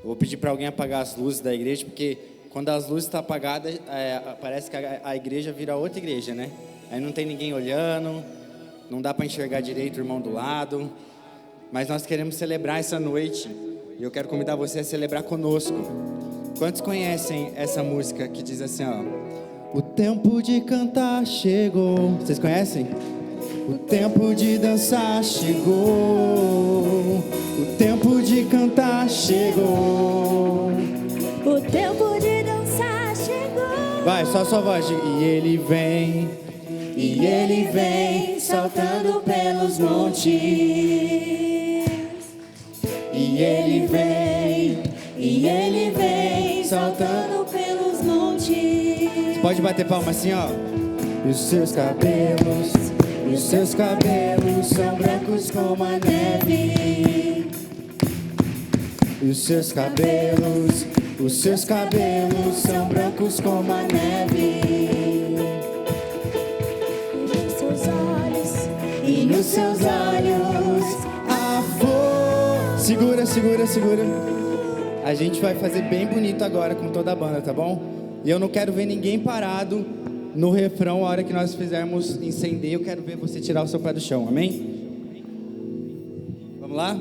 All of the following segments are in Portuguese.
Eu vou pedir para alguém apagar as luzes da igreja, porque quando as luzes estão apagadas, parece que a igreja vira outra igreja, né? Aí não tem ninguém olhando, não dá para enxergar direito o irmão do lado. Mas nós queremos celebrar essa noite, e eu quero convidar você a celebrar conosco. Quantos conhecem essa música que diz assim, ó: o tempo de cantar chegou. Vocês conhecem? O tempo de dançar chegou. O tempo de cantar chegou. O tempo de dançar chegou. Vai, só a sua voz. E ele vem, e ele vem saltando pelos montes. E ele vem saltando pelos montes. Você pode bater palma assim, ó. E os seus cabelos são brancos como a neve. E os seus cabelos são brancos como a neve. E nos seus olhos a flor. Segura. A gente vai fazer bem bonito agora com toda a banda, tá bom? E eu não quero ver ninguém parado no refrão. A hora que nós fizermos incendeio, eu quero ver você tirar o seu pé do chão, amém? Vamos lá?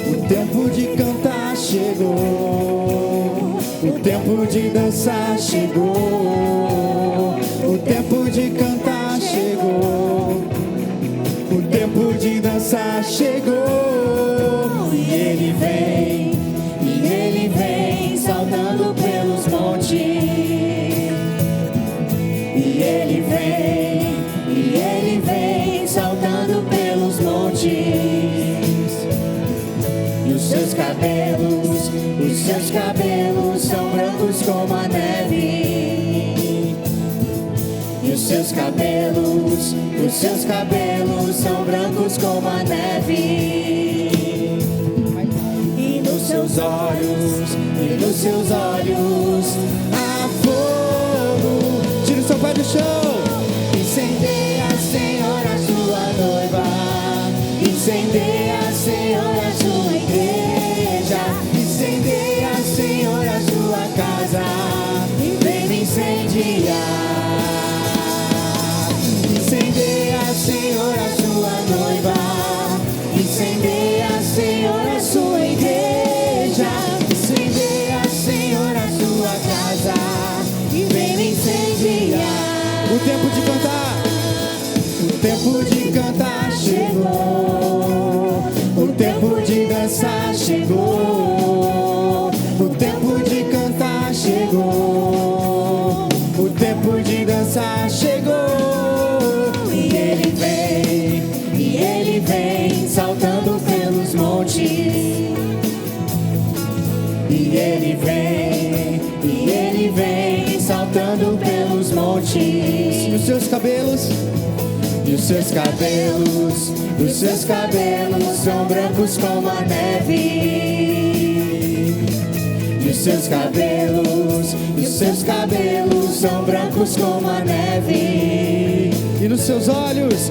O tempo de cantar chegou. O tempo de dançar chegou. O tempo de cantar chegou. O tempo de dançar chegou. E ele vem saltando pelos montes. E ele vem saltando pelos montes. E os seus cabelos são brancos como a neve. E os seus cabelos são brancos como a neve. E nos seus olhos há fogo. Tira o seu pé do chão. Incendeia, Senhor, a sua noiva. Incendeia, Senhor, a sua igreja. Incendeia, Senhor, a sua casa. Vem me incendiar. Incendeia, Senhor, a sua noiva. Incendeia, Senhor, a sua igreja. Incendeia, Senhor, a sua casa. Vem me incendiar. O tempo de cantar. O tempo de cantar chegou. O tempo de dançar chegou. O tempo de cantar chegou. O tempo de dançar chegou. E ele vem saltando pelos montes. E ele vem saltando pelos montes. E os seus cabelos são brancos como a neve. E os seus cabelos são brancos como a neve. E nos seus olhos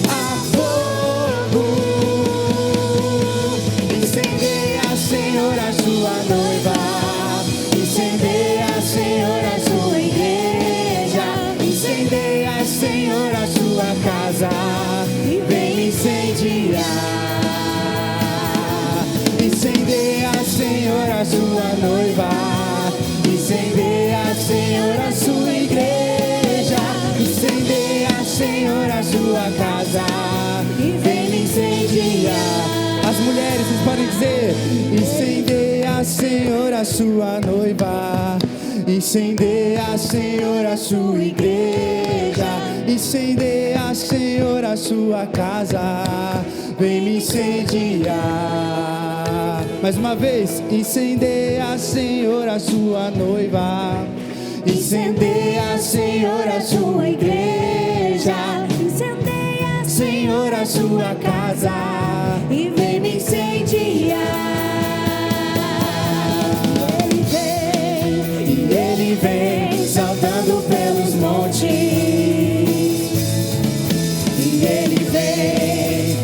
há fogo. Incendeia, Senhor, a sua noiva. Incendeia, Senhor, a sua igreja. Incendeia, Senhor, a sua casa. Vem me incendiar. Incendeia, Senhor, a sua noiva. Incendeia, Senhor, a sua igreja. Incendeia, Senhor, a sua casa. Vem me incendiar. As mulheres, vocês podem dizer: incendeia, Senhor, a sua noiva. Incendeia, Senhor, a sua igreja. Incendeia, Senhor, a sua casa. Vem me incendiar. Mais uma vez. Incendeia, Senhor, a sua noiva. Incendeia, Senhor, a sua igreja. Incendeia, tua casa e vem me incendiar. E ele vem saltando pelos montes. E ele vem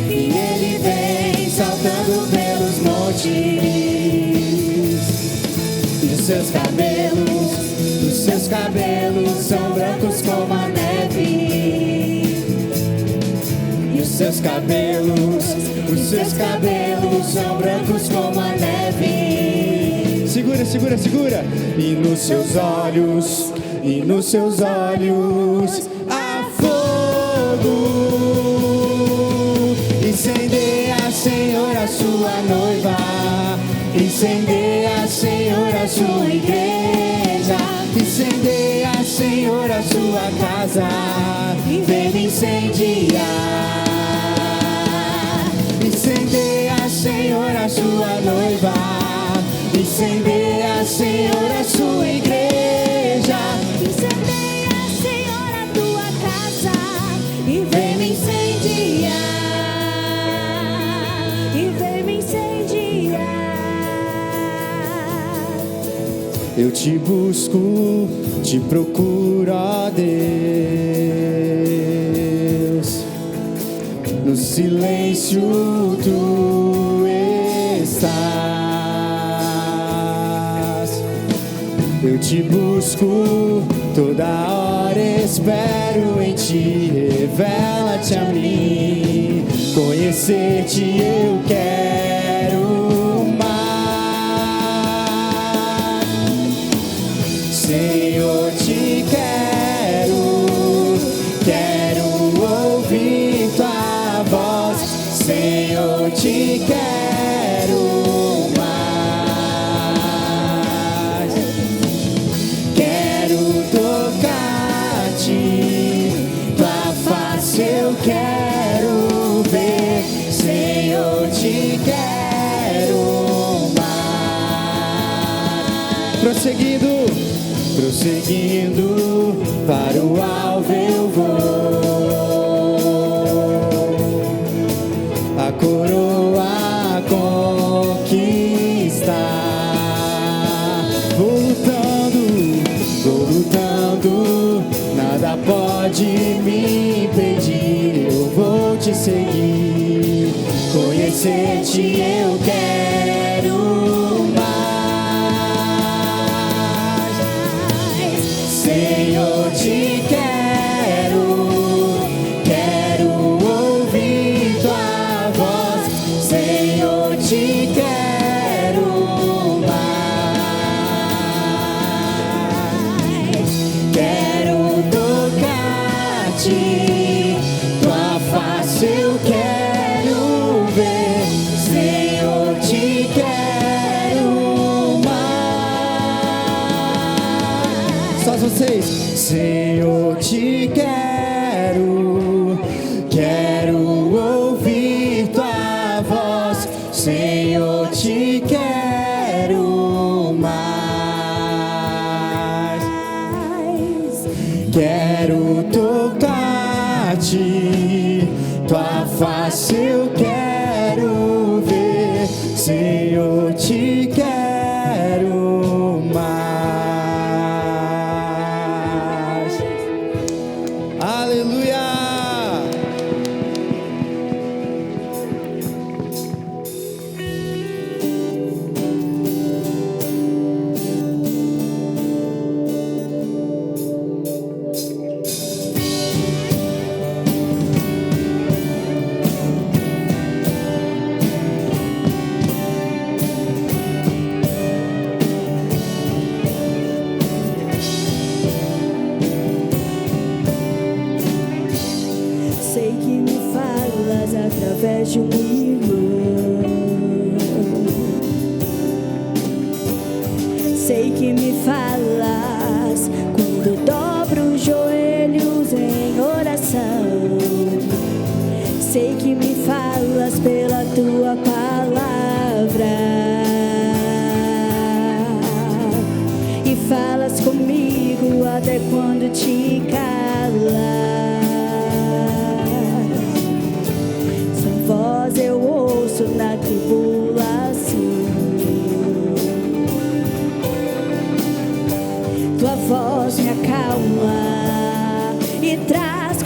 saltando pelos montes. E os seus cabelos são brancos como a neve. E os seus cabelos são brancos como a neve. Segura, segura, segura. E nos seus olhos há fogo. Incendeia, Senhor, a sua noiva. Incendeia, Senhor, a sua igreja. Incendeia, Senhor, a sua casa. Vem me incendiar. Incendeia, Senhor, a sua noiva. Incendeia, Senhor, a sua igreja. Incendeia, Senhor, a tua casa e vem me incendiar. E vem me incendiar. Eu te busco, te procuro, ó Deus. No silêncio tu estás. Eu te busco, toda hora espero em ti. Revela-te a mim, conhecer-te eu quero mais. Senhor, te quero ouvir tua voz. Senhor, te quero mais. Quero tocar-te, tua face eu quero ver. Senhor, te quero mais. Prosseguindo, para o alvo eu vou. A coroa conquistar. Vou lutando, nada pode me impedir. Eu vou te seguir, conhecer-te eu quero mais. Senhor, te quero ouvir tua voz. Senhor, te quero mais. Quero tocar-te, tua face eu quero ver. Senhor, te quero mais. Só vocês. Senhor, te quero ouvir tua voz. Senhor, te quero mais. Quero tocar-te, tua face eu quero ver. Senhor, te quero mais. Aleluia! Sei que me falas através de um irmão. Sei que me falas quando dobro os joelhos em oração. Sei que me falas pela tua palavra e falas comigo até quando te calas.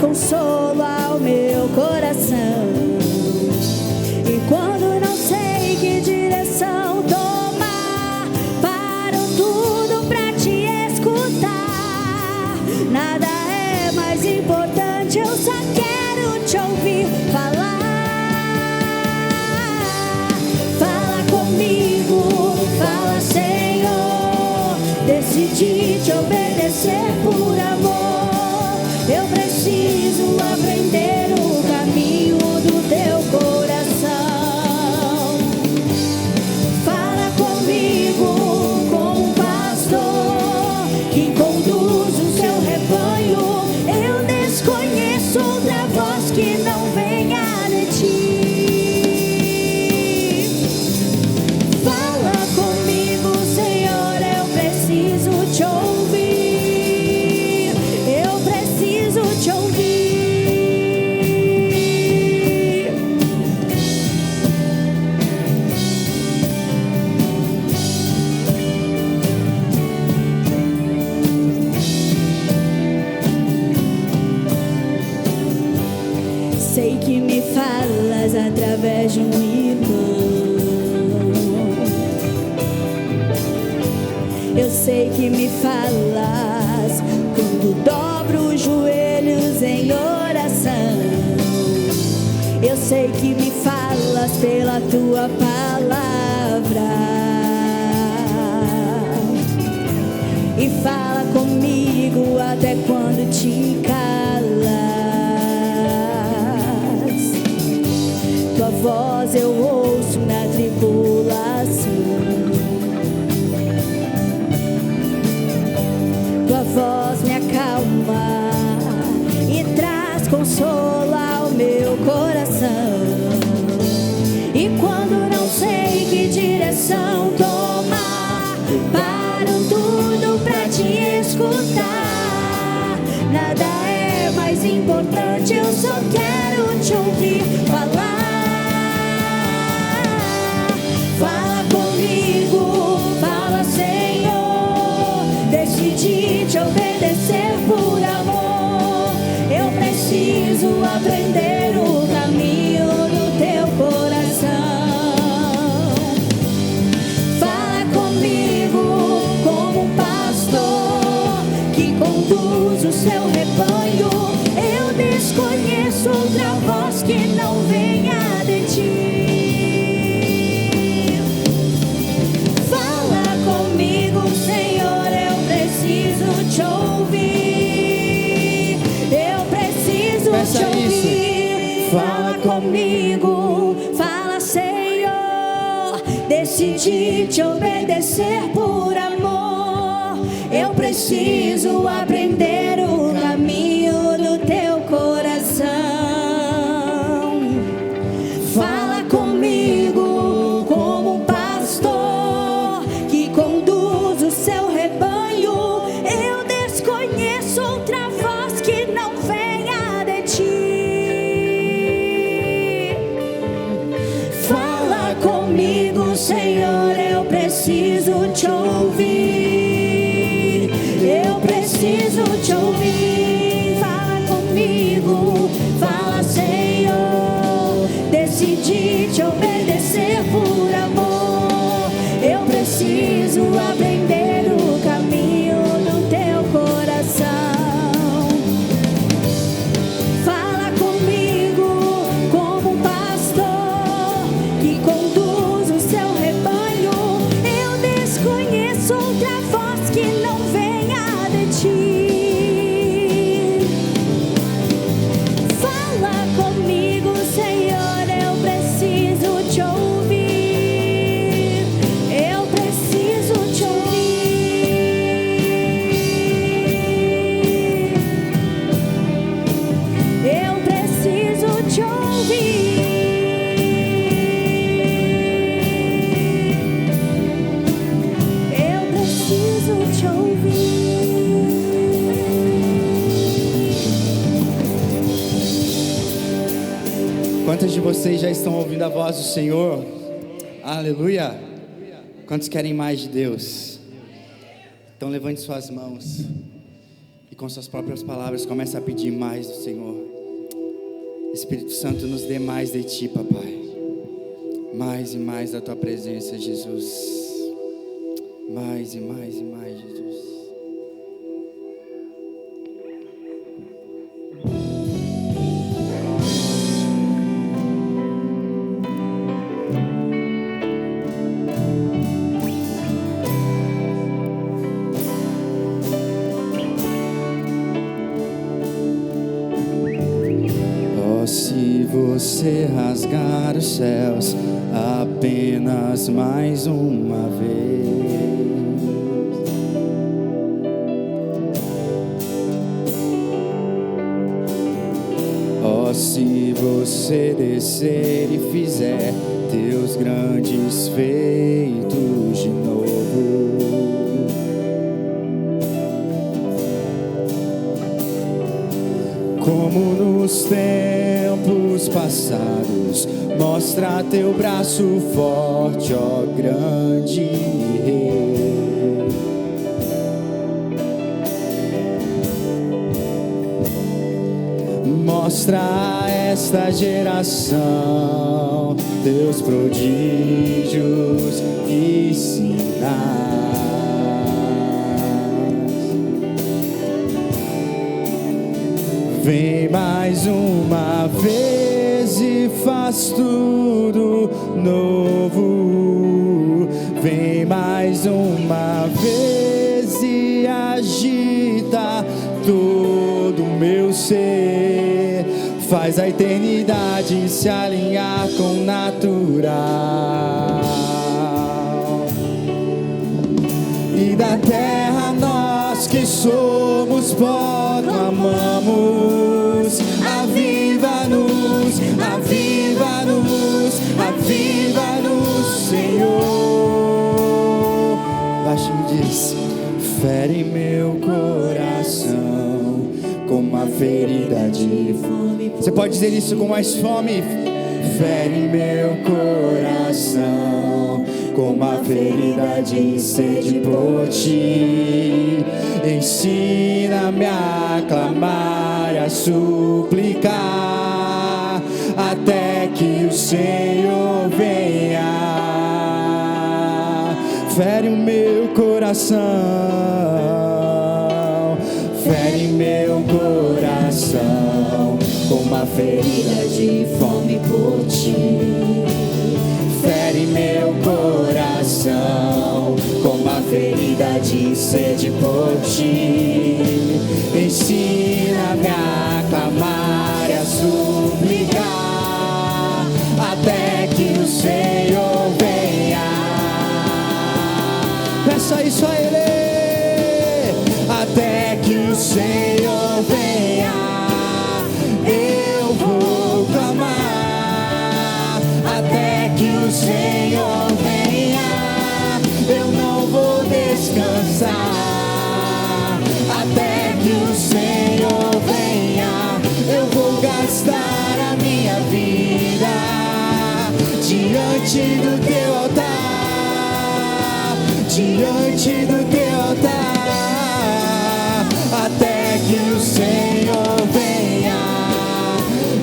consolo ao meu coração. E quando não sei que direção tomar, paro tudo pra te escutar. Nada é mais importante, eu só quero te ouvir falar. Fala comigo, fala, Senhor. Decidi te obedecer por amor. Eu preciso aprender o caminho do teu coração. Fala comigo como um pastor que conduz o seu rebanho. Eu desconheço outra voz que não venha de ti. Fala comigo, Senhor, eu preciso te ouvir. Eu preciso te ouvir. Sei que me falas através de um irmão. Eu sei que me falas quando dobro os joelhos em oração. Eu sei que me falas pela tua palavra. E fala comigo até quando te calas. Tua voz eu ouço na tribulação. Tua voz me acalma e traz consolo ao meu coração. E quando não sei que direção tomar, paro tudo pra te escutar. Nada é mais importante, eu só quero te ouvir falar. Fala comigo, fala, Senhor. Decidi te obedecer por amor. Eu preciso aprender o caminho do teu coração. Fala comigo como um pastor que conduz o seu rebanho. Eu desconheço outra voz que não venha de ti. Fala comigo, Senhor, eu preciso te ouvir. Eu preciso Peça te isso. ouvir. Fala comigo, fala, Senhor. Decidi te obedecer por amor. Eu preciso aprender o caminho do teu coração. Fala comigo como um pastor que conduz o seu rebanho. Eu desconheço outra voz que não venha de ti. Fala comigo, Senhor, eu preciso te ouvir. Eu preciso te ouvir. Fala comigo, fala, Senhor. Decidi te obedecer por amor. Eu preciso aprender o caminho do teu coração. Fala comigo como um pastor que conduz o seu rebanho. Eu desconheço outra voz que não venha de ti. Fala comigo, Senhor, eu preciso te ouvir. Eu preciso te ouvir. Eu preciso te ouvir. Eu preciso te ouvir. Quantos de vocês já estão ouvindo a voz do Senhor? Aleluia! Quantos querem mais de Deus? Então levante suas mãos e com suas próprias palavras começa a pedir mais do Senhor. Espírito Santo, nos dê mais de Ti, papai. Mais e mais da Tua presença, Jesus. Mais e mais e mais, Jesus. Se você rasgar os céus apenas mais uma vez, oh, se você descer e fizer teus grandes feitos de novo, como nos tempos passados, mostra teu braço forte, ó grande Rei. Mostra a esta geração teus prodígios e sinais. Vem mais uma vez e faz tudo novo. Vem mais uma vez e agita todo o meu ser. Faz a eternidade se alinhar com o natural. E da terra nós que somos pó, clamamos: aviva-nos, aviva-nos, aviva-nos, Senhor. Baixinho diz: fere meu coração como uma ferida de fome. Você pode dizer isso com mais fome? Fere meu coração como uma ferida de sede por Ti. Ensina-me a clamar e a suplicar até que o Senhor venha. Fere o meu coração, fere meu coração com uma ferida de fome por Ti. Fere meu coração com uma ferida de sede por Ti. Ensina-me a clamar e a suplicar até que o Senhor venha. Peça isso a Ele. Até que o Senhor venha, eu vou clamar. Até que o Senhor venha, eu não vou descansar. Até que o Senhor venha, eu vou gastar a minha vida diante do Teu altar, diante do Teu altar. Até que o Senhor venha,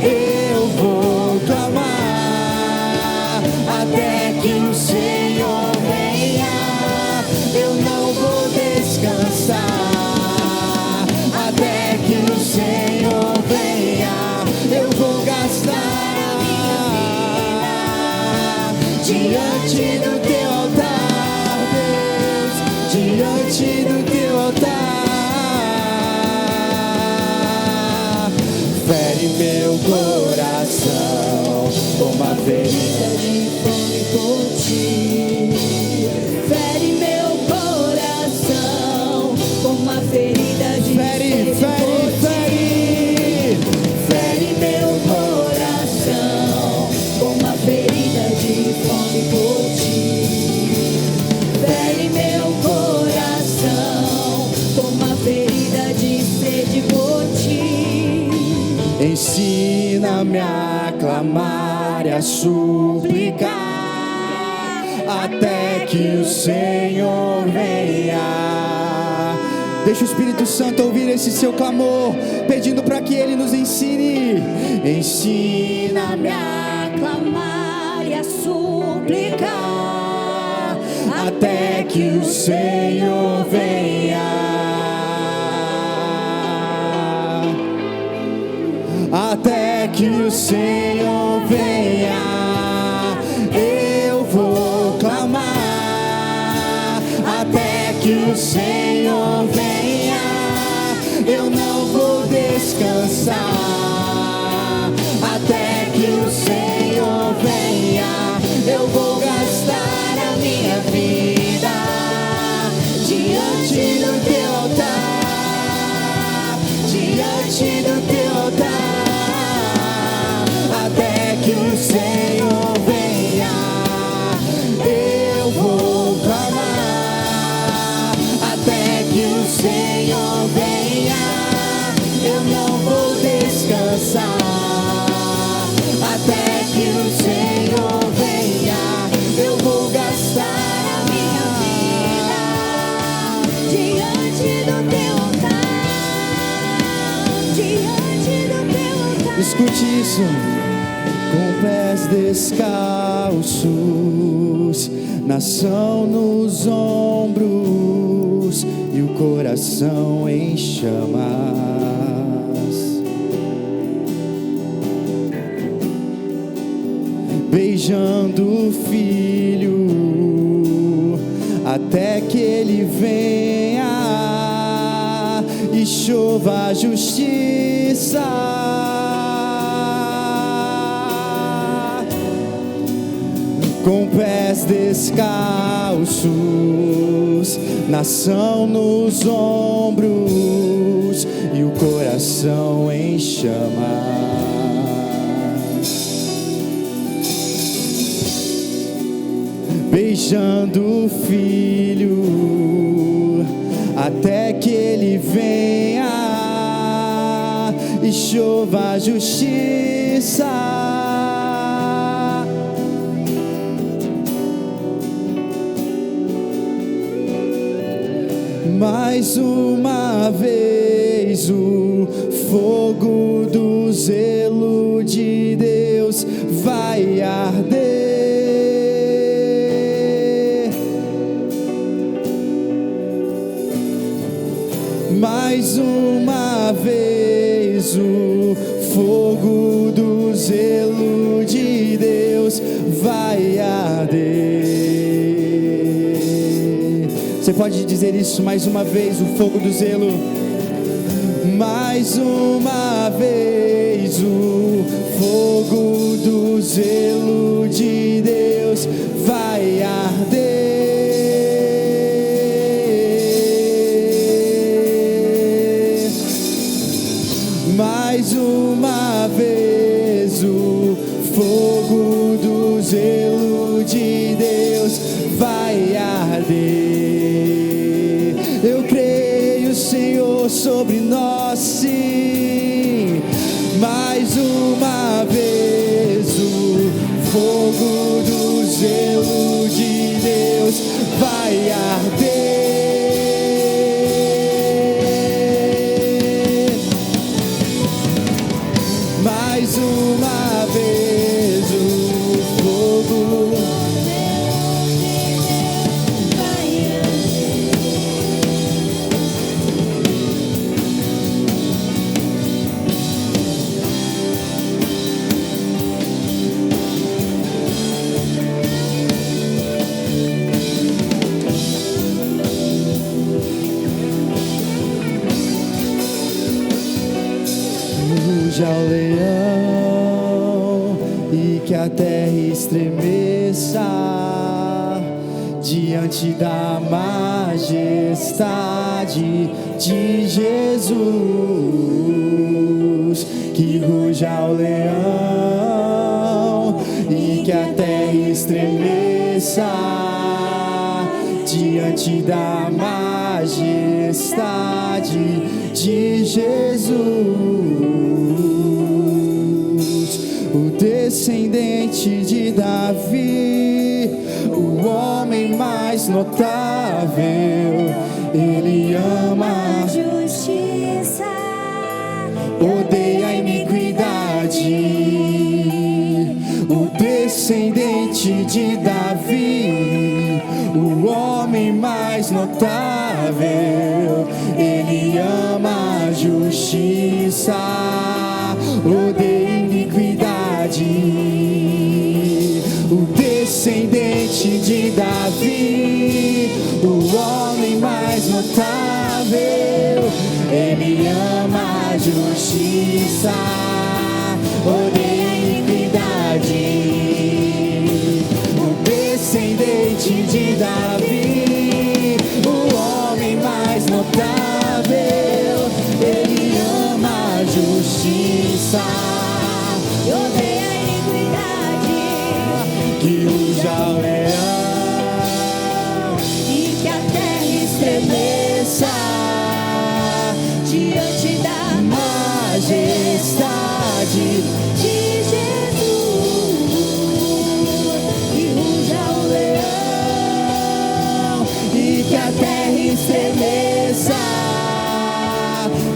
eu vou clamar. Até que o Senhor venha, eu não vou descansar. Até que o Senhor venha, eu vou gastar a minha vida diante do Teu altar, Deus, diante do Teu altar. Fere meu coração com uma ferida de fome por Ti. Fere meu coração com uma ferida de sede por Ti. Fere meu coração com uma ferida de fome por Ti. Fere meu coração com uma ferida de sede por Ti. Ensina-me a clamar e a suplicar até que o Senhor venha. Deixa o Espírito Santo ouvir esse seu clamor, pedindo para que Ele nos ensine. Ensina-me a clamar e a suplicar, até que o Senhor venha. Até que o Senhor venha, eu vou clamar. Até que o Senhor venha, eu não vou descansar. Até que o Senhor venha, eu vou gastar a minha vida diante do teu altar, diante do teu altar. Até que o Senhor venha, eu vou clamar. Até que o Senhor venha, eu não vou descansar. Até que o Senhor venha, eu vou gastar a minha vida diante do teu altar, diante do teu altar. Escute isso. Com pés descalços, nação nos ombros e o coração em chamas, beijando o Filho até que Ele venha e chova a justiça. Com pés descalços, nação nos ombros e o coração em chamas, beijando o Filho até que Ele venha e chova a justiça. Mais uma vez o fogo do zelo de Deus vai arder. Mais uma vez o fogo do zelo de Deus vai arder. Você pode dizer isso mais uma vez, o fogo do zelo. Mais uma vez o fogo do zelo de Deus vai arder. Mais uma vez o fogo do zelo de Deus vai arder. Eu creio, Senhor, sobre nós, sim. Mais uma vez o fogo do zelo de Deus vai arder. Mais uma vez o fogo ao leão e que a terra estremeça diante da majestade de Jesus. Que ruja o leão e que a terra estremeça diante da majestade de Jesus. O descendente de Davi, o homem mais notável, Ele ama odeia a iniquidade, o descendente de Davi, o homem mais notável, ele ama a justiça, odeia a iniquidade, o descendente de Davi, o homem mais notável, ele ama a justiça, odeia a iniquidade, o descendente de Davi, o homem mais notável, ele ama a justiça, odeia a iniquidade, que ruja o leão e que a terra estremeça diante da majestade de Jesus. Que ruja o leão e que a terra estremeça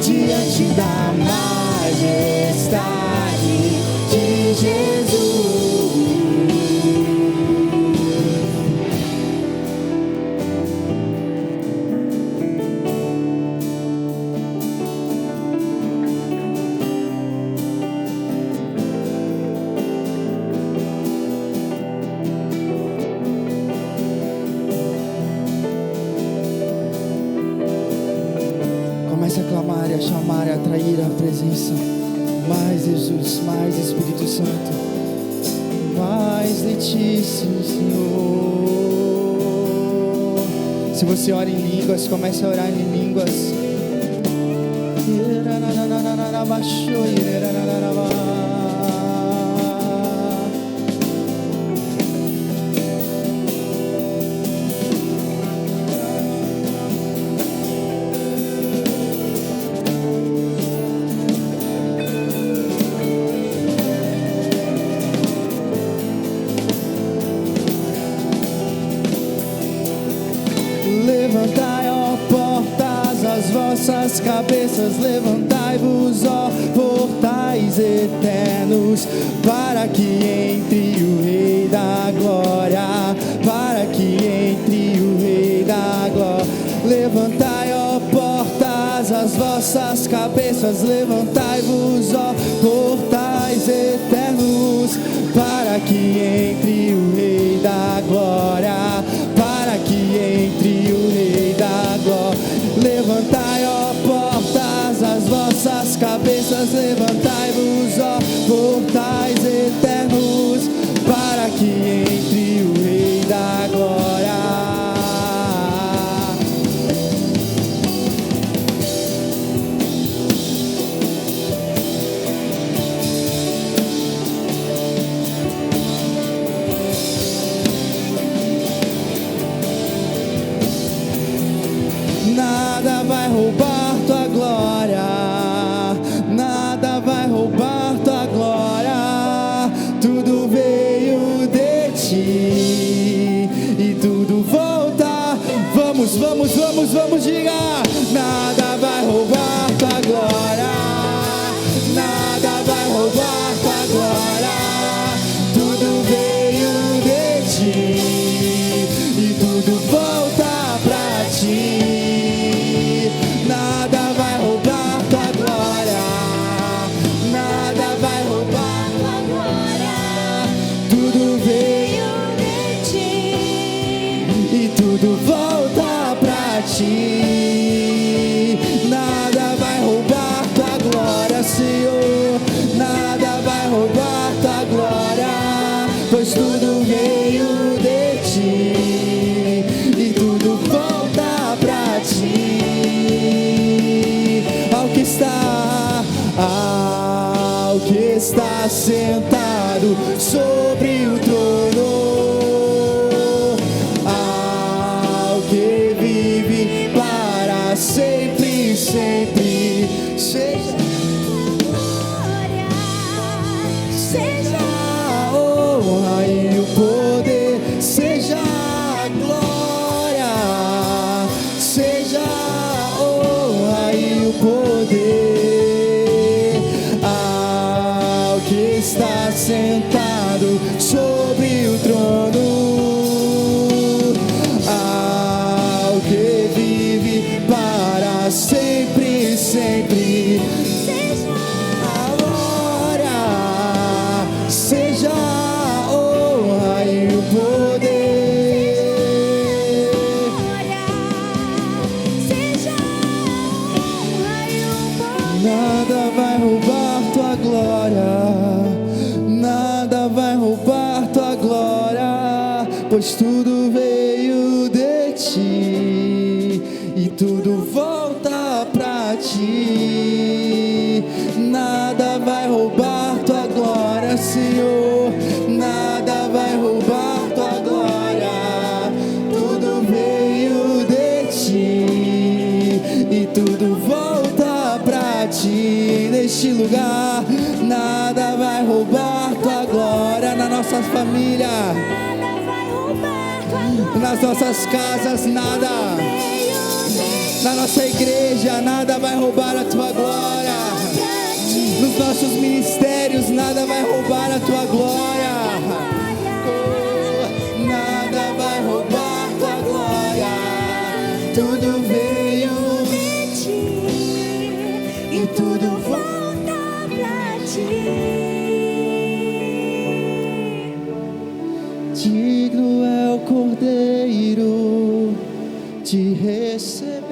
diante da majestade de Jesus. Comece a clamar e a chamar e a atrair a presença. Mais Jesus, mais Espírito Santo, mais de ti, Senhor. Se você ora em línguas, comece a orar em línguas. Levantai, ó portas, as vossas cabeças, levantai-vos, ó portais eternos, para que entre o Rei da Glória, para que entre o Rei da Glória. Levantai, ó portas, as vossas cabeças, levantai-vos, ó portais eternos, para que entre o Rei da Glória, para que entre o Rei da Glória. Levantai, ó portas, as vossas cabeças, levantai-vos, ó portais eternos, para que entre o Rei da Glória. Nada vai roubar tua glória, nada vai roubar tua glória, tudo veio de ti e tudo volta. Vamos, vamos, vamos, vamos, diga. Nada vai roubar tua glória, nada vai roubar tua glória, tudo veio de ti e tudo volta pra ti. Nada vai roubar tua glória, nada vai roubar tua glória, tudo veio de ti e tudo volta pra ti. Nada vai roubar tua glória, Senhor, nada vai roubar tua glória, pois tudo veio de ti e tudo volta pra ti. Ao que está sentado sobre o trono, ao que vive para sempre, sempre, seja glória, seja a honra e o poder, seja a glória, seja a honra e o poder, assentado sobre o trono, ao que vive para sempre, sempre. A glória, seja a honra e o poder. Nada vai roubar tua glória, nada vai roubar tua glória, pois tudo veio de ti e tudo volta pra ti. Nada vai roubar tua glória, Senhor, nada vai roubar tua glória, tudo veio de ti e tudo volta pra ti. Neste lugar, nada vai roubar tua glória, na nossa família, nas nossas casas, nada, na nossa igreja, nada vai roubar a tua glória, nos nossos ministérios, nada vai roubar a tua glória. Oh, nada vai roubar tua glória, tudo veio de ti e tudo volta pra ti. Digno é o Cordeiro de receber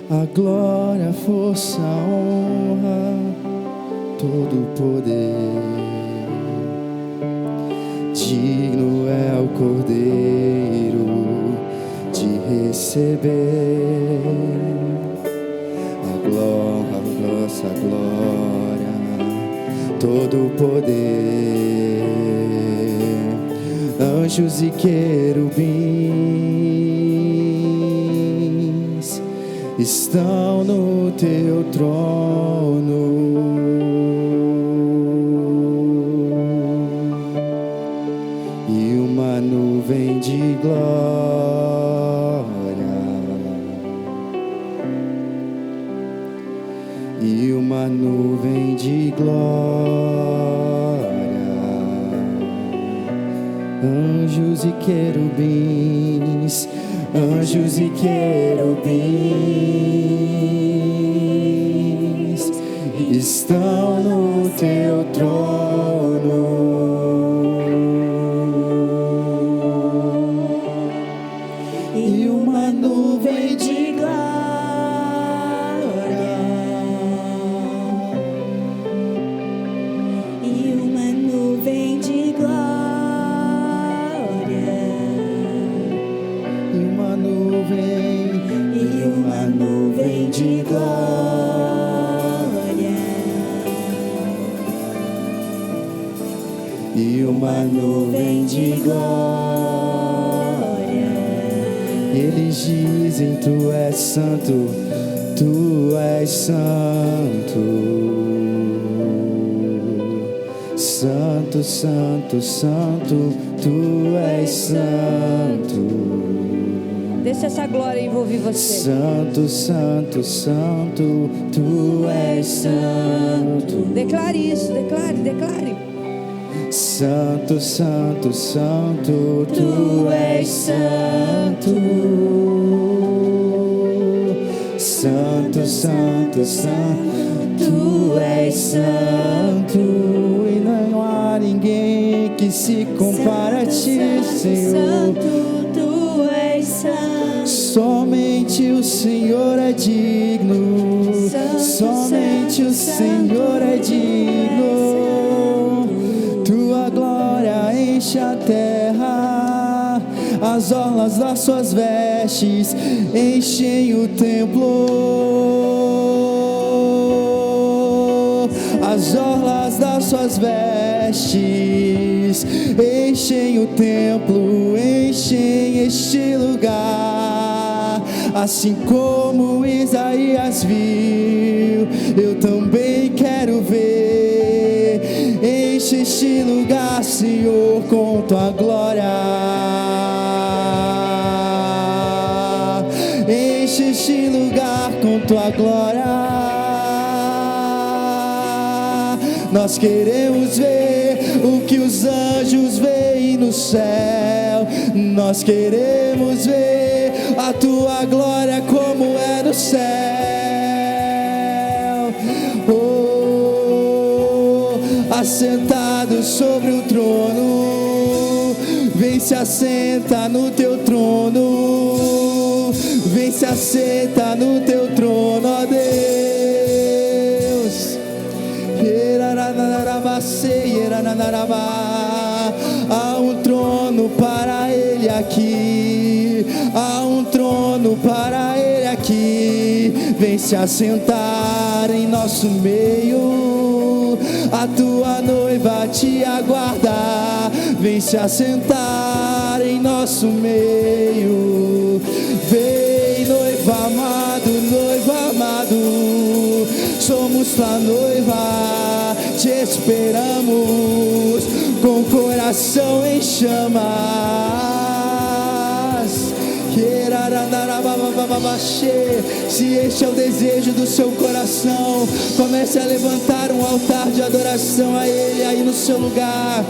a glória, a força, a honra, todo o poder. Digno é o Cordeiro de receber a glória, a nossa glória, todo o poder. Anjos e querubins estão no teu trono, e uma nuvem de glória, e uma nuvem de glória. Anjos e querubins, anjos e querubins estão no teu trono, e uma nuvem de glória, e uma nuvem de glória. E uma nuvem de glória, e uma nuvem de glória. Eles dizem: tu és santo, tu és santo, santo, santo, santo, tu és santo. Deixa essa glória envolver você. Santo, santo, santo, tu és santo. Declare isso, declare, declare. Santo, santo, santo, tu és santo. Santo, santo, santo, tu és santo. E não há ninguém que se compare a ti, Senhor. Somente o Senhor é digno, somente o Senhor é digno. Tua glória enche a terra, as orlas das suas vestes enchem o templo. As orlas das suas vestes enchem o templo, enchem este lugar. Assim como Isaías viu, eu também quero ver. Enche este lugar, Senhor, com tua glória. Enche este lugar com tua glória. Nós queremos ver o que os anjos veem no céu. Nós queremos ver a tua glória como é no céu. Oh, assentado sobre o trono, vem se assenta no teu trono, vem se assenta no teu trono, ó Deus. Há um trono para Ele aqui, há um trono para Ele aqui. Vem se assentar em nosso meio, a tua noiva te aguarda. Vem se assentar em nosso meio. Vem, noivo amado, somos tua noiva, te esperamos com o coração em chamas. Se este é o desejo do seu coração, comece a levantar um altar de adoração a Ele aí no seu lugar.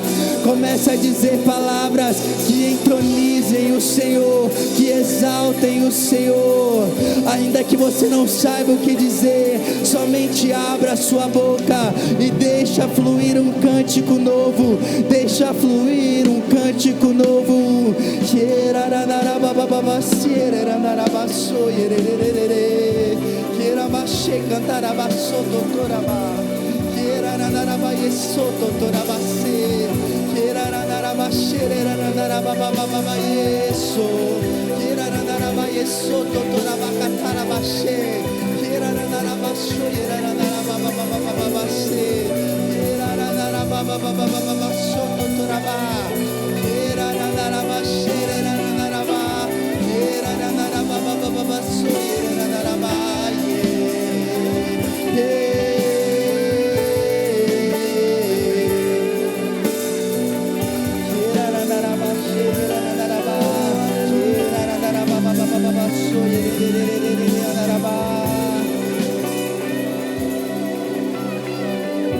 Comece a dizer palavras que entronizem o Senhor, que exaltem o Senhor. Ainda que você não saiba o que dizer, somente abra a sua boca e deixa fluir um cântico novo. Deixa fluir um cântico novo.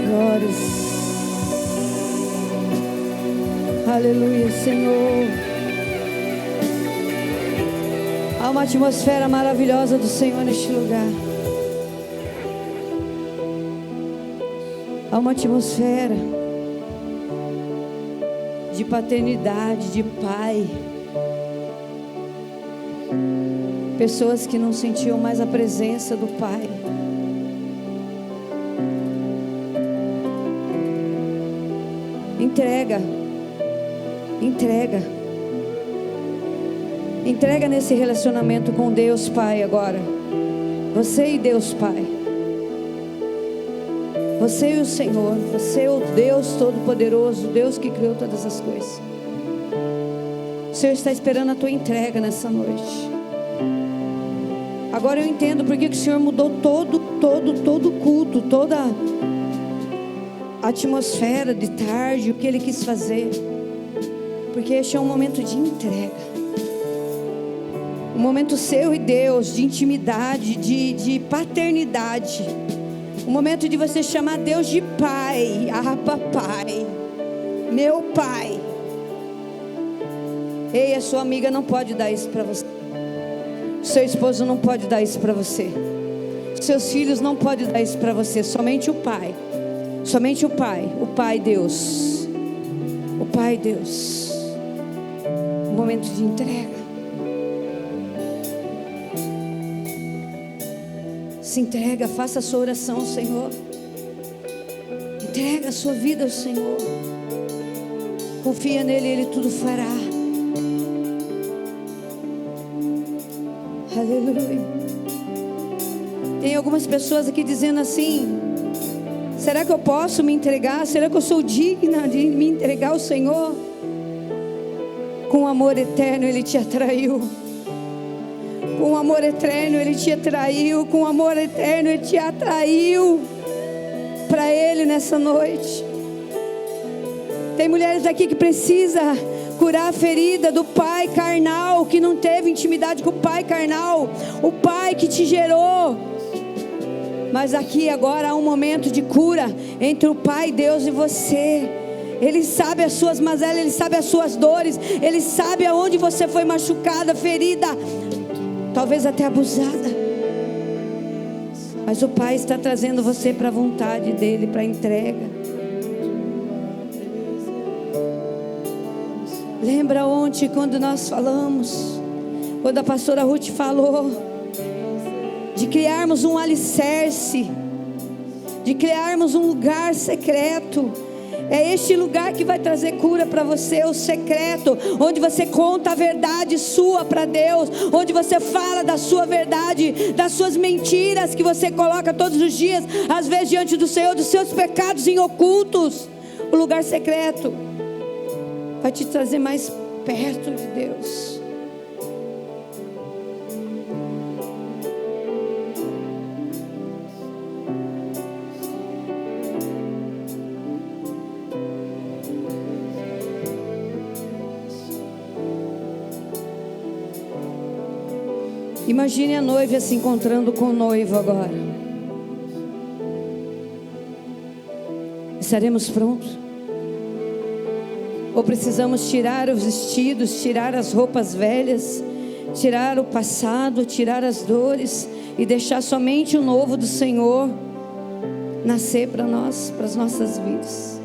Glórias. Aleluia, Senhor. Há uma atmosfera maravilhosa do Senhor neste lugar. Há uma atmosfera de paternidade, de pai. Pessoas que não sentiam mais a presença do Pai. Entrega. Entrega. Entrega nesse relacionamento com Deus Pai agora. Você e Deus Pai. Você e o Senhor. Você é o Deus Todo-Poderoso, Deus que criou todas as coisas. O Senhor está esperando a tua entrega nessa noite. Agora eu entendo porque que o Senhor mudou todo o culto, toda a atmosfera de tarde, o que Ele quis fazer. Porque este é um momento de entrega. Um momento seu e Deus, de intimidade, de paternidade. Um momento de você chamar Deus de Pai. Ah, papai, meu Pai. Ei, a sua amiga não pode dar isso para você. Seu esposo não pode dar isso para você. Seus filhos não podem dar isso para você. Somente o Pai. Somente o Pai. O Pai Deus. O Pai Deus. Um momento de entrega. Se entrega, faça a sua oração ao Senhor. Entrega a sua vida ao Senhor. Confia nele, Ele tudo fará. Aleluia. Tem algumas pessoas aqui dizendo assim: será que eu posso me entregar? Será que eu sou digna de me entregar ao Senhor? Com amor eterno Ele te atraiu. Com amor eterno Ele te atraiu. Com amor eterno Ele te atraiu para Ele nessa noite. Tem mulheres aqui que precisam curar a ferida do pai carnal, que não teve intimidade com o pai carnal, o pai que te gerou. Mas aqui agora há um momento de cura entre o Pai, Deus e você. Ele sabe as suas mazelas, Ele sabe as suas dores, Ele sabe aonde você foi machucada, ferida, talvez até abusada. Mas o Pai está trazendo você para a vontade dEle, para a entrega. Lembra ontem quando nós falamos, quando a pastora Ruth falou de criarmos um alicerce, de criarmos um lugar secreto. É este lugar que vai trazer cura para você, o secreto, onde você conta a verdade sua para Deus, onde você fala da sua verdade, das suas mentiras que você coloca todos os dias, às vezes diante do Senhor, dos seus pecados em ocultos. O lugar secreto vai te trazer mais perto de Deus. Imagine a noiva se encontrando com o noivo agora. Estaremos prontos? Ou precisamos tirar os vestidos, tirar as roupas velhas, tirar o passado, tirar as dores e deixar somente o novo do Senhor nascer para nós, para as nossas vidas?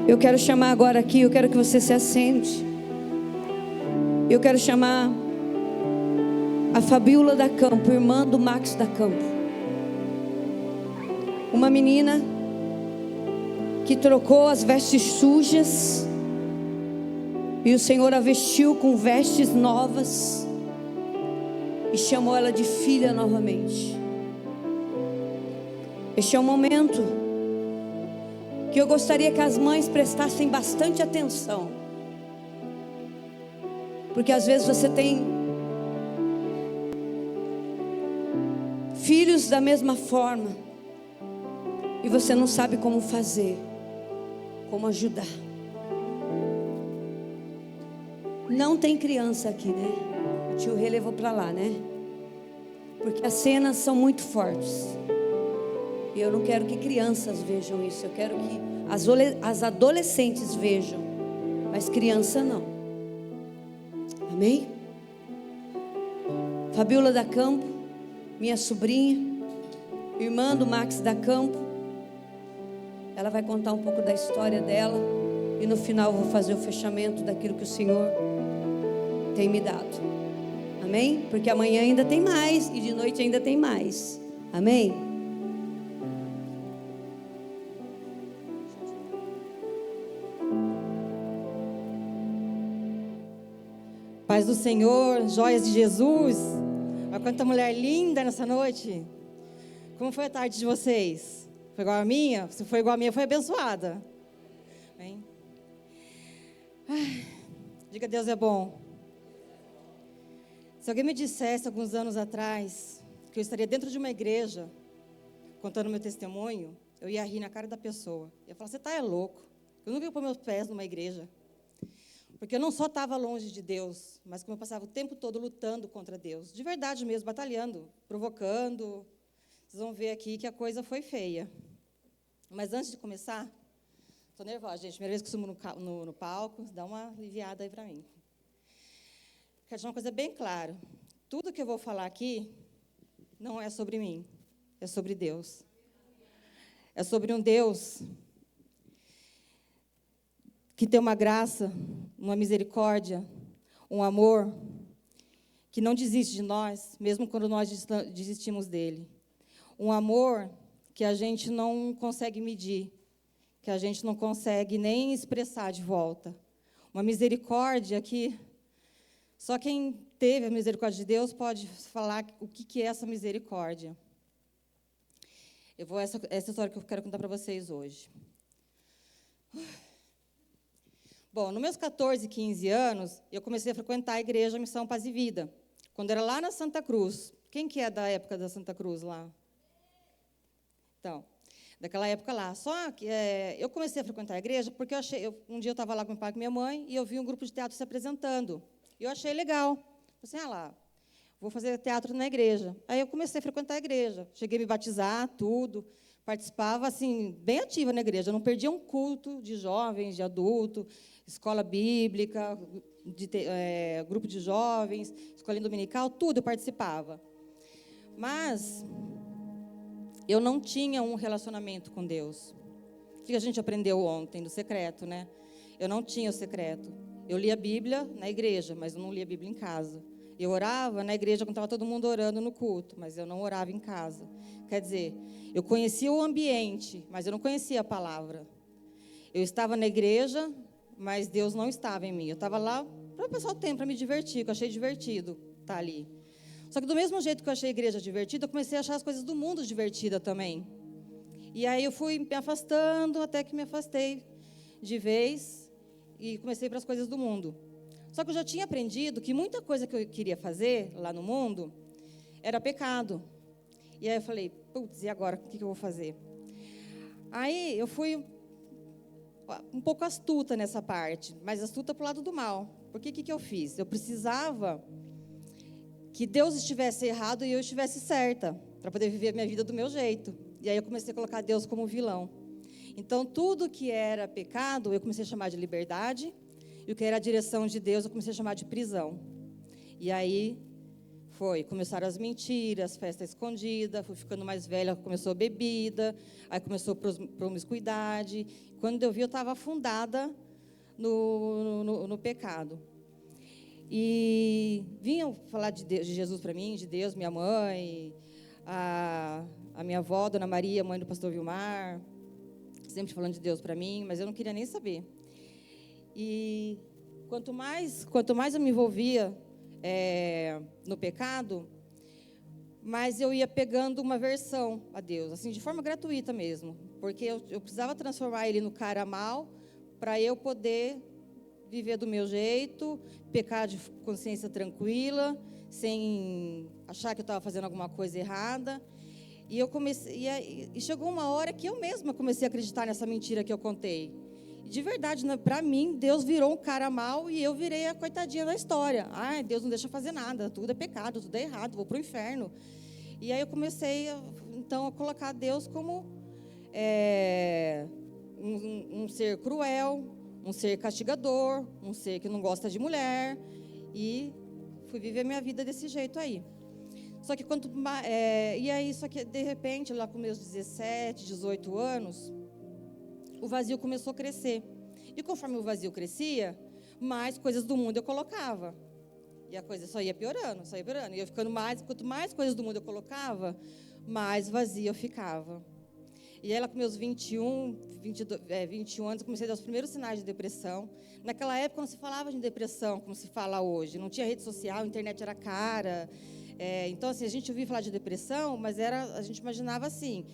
Eu quero chamar agora aqui, eu quero que você se assente. Eu quero chamar a Fabiola da Campo, irmã do Max da Campo. Uma menina que trocou as vestes sujas e o Senhor a vestiu com vestes novas e chamou ela de filha novamente. Este é um momento que eu gostaria que as mães prestassem bastante atenção, porque às vezes você tem filhos da mesma forma e você não sabe como fazer, como ajudar. Não tem criança aqui, né? O tio Rê levou para lá, né? Porque as cenas são muito fortes e eu não quero que crianças vejam isso. Eu quero que as adolescentes vejam, mas criança não. Amém? Fabiola da Campo, minha sobrinha, irmã do Max da Campo. Ela vai contar um pouco da história dela e no final eu vou fazer o fechamento daquilo que o Senhor tem me dado. Amém? Porque amanhã ainda tem mais e de noite ainda tem mais. Amém? Paz do Senhor, joias de Jesus. Olha quanta mulher linda nessa noite. Como foi a tarde de vocês? Foi igual a minha? Se foi igual a minha, foi abençoada. Bem? Diga, Deus é bom. Se alguém me dissesse alguns anos atrás que eu estaria dentro de uma igreja contando meu testemunho, eu ia rir na cara da pessoa. Eu ia falar, você está louco. Eu nunca ia pôr meus pés numa igreja. Porque eu não só estava longe de Deus, mas como eu passava o tempo todo lutando contra Deus. De verdade mesmo, batalhando, provocando. Vocês vão ver aqui que a coisa foi feia. Mas antes de começar, estou nervosa, gente. Primeira vez que subo no palco, dá uma aliviada aí para mim. Quero deixar uma coisa bem clara. Tudo que eu vou falar aqui não é sobre mim, é sobre Deus. É sobre um Deus que tem uma graça, uma misericórdia, um amor, que não desiste de nós, mesmo quando nós desistimos dele. Um amor que a gente não consegue medir, que a gente não consegue nem expressar de volta. Uma misericórdia que só quem teve a misericórdia de Deus pode falar o que é essa misericórdia. Essa história que eu quero contar para vocês hoje. Bom, nos meus 14, 15 anos, eu comecei a frequentar a igreja Missão Paz e Vida, quando era lá na Santa Cruz. Quem que é da época da Santa Cruz lá? Então, daquela época lá. Só que eu comecei a frequentar a igreja porque um dia eu estava lá com meu pai e com minha mãe e eu vi um grupo de teatro se apresentando. E eu achei legal. Assim, vou fazer teatro na igreja. Aí eu comecei a frequentar a igreja. Cheguei a me batizar, tudo. Participava, assim, bem ativa na igreja. Eu não perdia um culto de jovens, de adulto, escola bíblica, grupo de jovens, escolinha dominical, tudo eu participava. Mas eu não tinha um relacionamento com Deus. O que a gente aprendeu ontem do secreto, né? Eu não tinha o secreto. Eu lia a Bíblia na igreja, mas eu não lia a Bíblia em casa. Eu orava na igreja quando estava todo mundo orando no culto, mas eu não orava em casa. Quer dizer, eu conhecia o ambiente, mas eu não conhecia a palavra. Eu estava na igreja, mas Deus não estava em mim. Eu estava lá para passar o tempo, para me divertir, que eu achei divertido estar ali. Só que do mesmo jeito que eu achei a igreja divertida, eu comecei a achar as coisas do mundo divertida também. E aí eu fui me afastando, até que me afastei de vez e comecei para as coisas do mundo. Só que eu já tinha aprendido que muita coisa que eu queria fazer lá no mundo era pecado. E aí eu falei, putz, e agora? O que eu vou fazer? Aí eu fui um pouco astuta nessa parte, mas astuta para o lado do mal. Porque o que eu fiz? Eu precisava que Deus estivesse errado e eu estivesse certa, para poder viver a minha vida do meu jeito. E aí eu comecei a colocar Deus como vilão. Então, tudo que era pecado, eu comecei a chamar de liberdade, e o que era a direção de Deus, eu comecei a chamar de prisão. E aí começaram as mentiras, festa escondida, fui ficando mais velha, começou a bebida, aí começou a promiscuidade. Quando eu vi, eu estava afundada no pecado. E vinham falar de Jesus para mim, de Deus, minha mãe, a minha avó, Dona Maria, mãe do pastor Vilmar, sempre falando de Deus para mim, mas eu não queria nem saber. E quanto mais eu me envolvia no pecado, mais eu ia pegando uma aversão a Deus, assim, de forma gratuita mesmo, porque eu precisava transformar ele no cara mal para eu poder viver do meu jeito, pecar de consciência tranquila, sem achar que eu estava fazendo alguma coisa errada. E eu comecei, e chegou uma hora que eu mesma comecei a acreditar nessa mentira que eu contei. E de verdade, para mim, Deus virou um cara mau e eu virei a coitadinha da história. Ai, Deus não deixa fazer nada, tudo é pecado, tudo é errado, vou para o inferno. E aí eu comecei, então, a colocar Deus como um ser cruel, um ser castigador, um ser que não gosta de mulher. E fui viver minha vida desse jeito aí. Só que só que de repente, lá com meus 17, 18 anos, o vazio começou a crescer. E conforme o vazio crescia, mais coisas do mundo eu colocava. E a coisa só ia piorando, só ia piorando. E eu ficando quanto mais coisas do mundo eu colocava, mais vazio eu ficava. E aí, lá com meus 21 anos, eu comecei a dar os primeiros sinais de depressão. Naquela época não se falava de depressão como se fala hoje. Não tinha rede social, a internet era cara. Então, assim, a gente ouvia falar de depressão, mas a gente imaginava assim,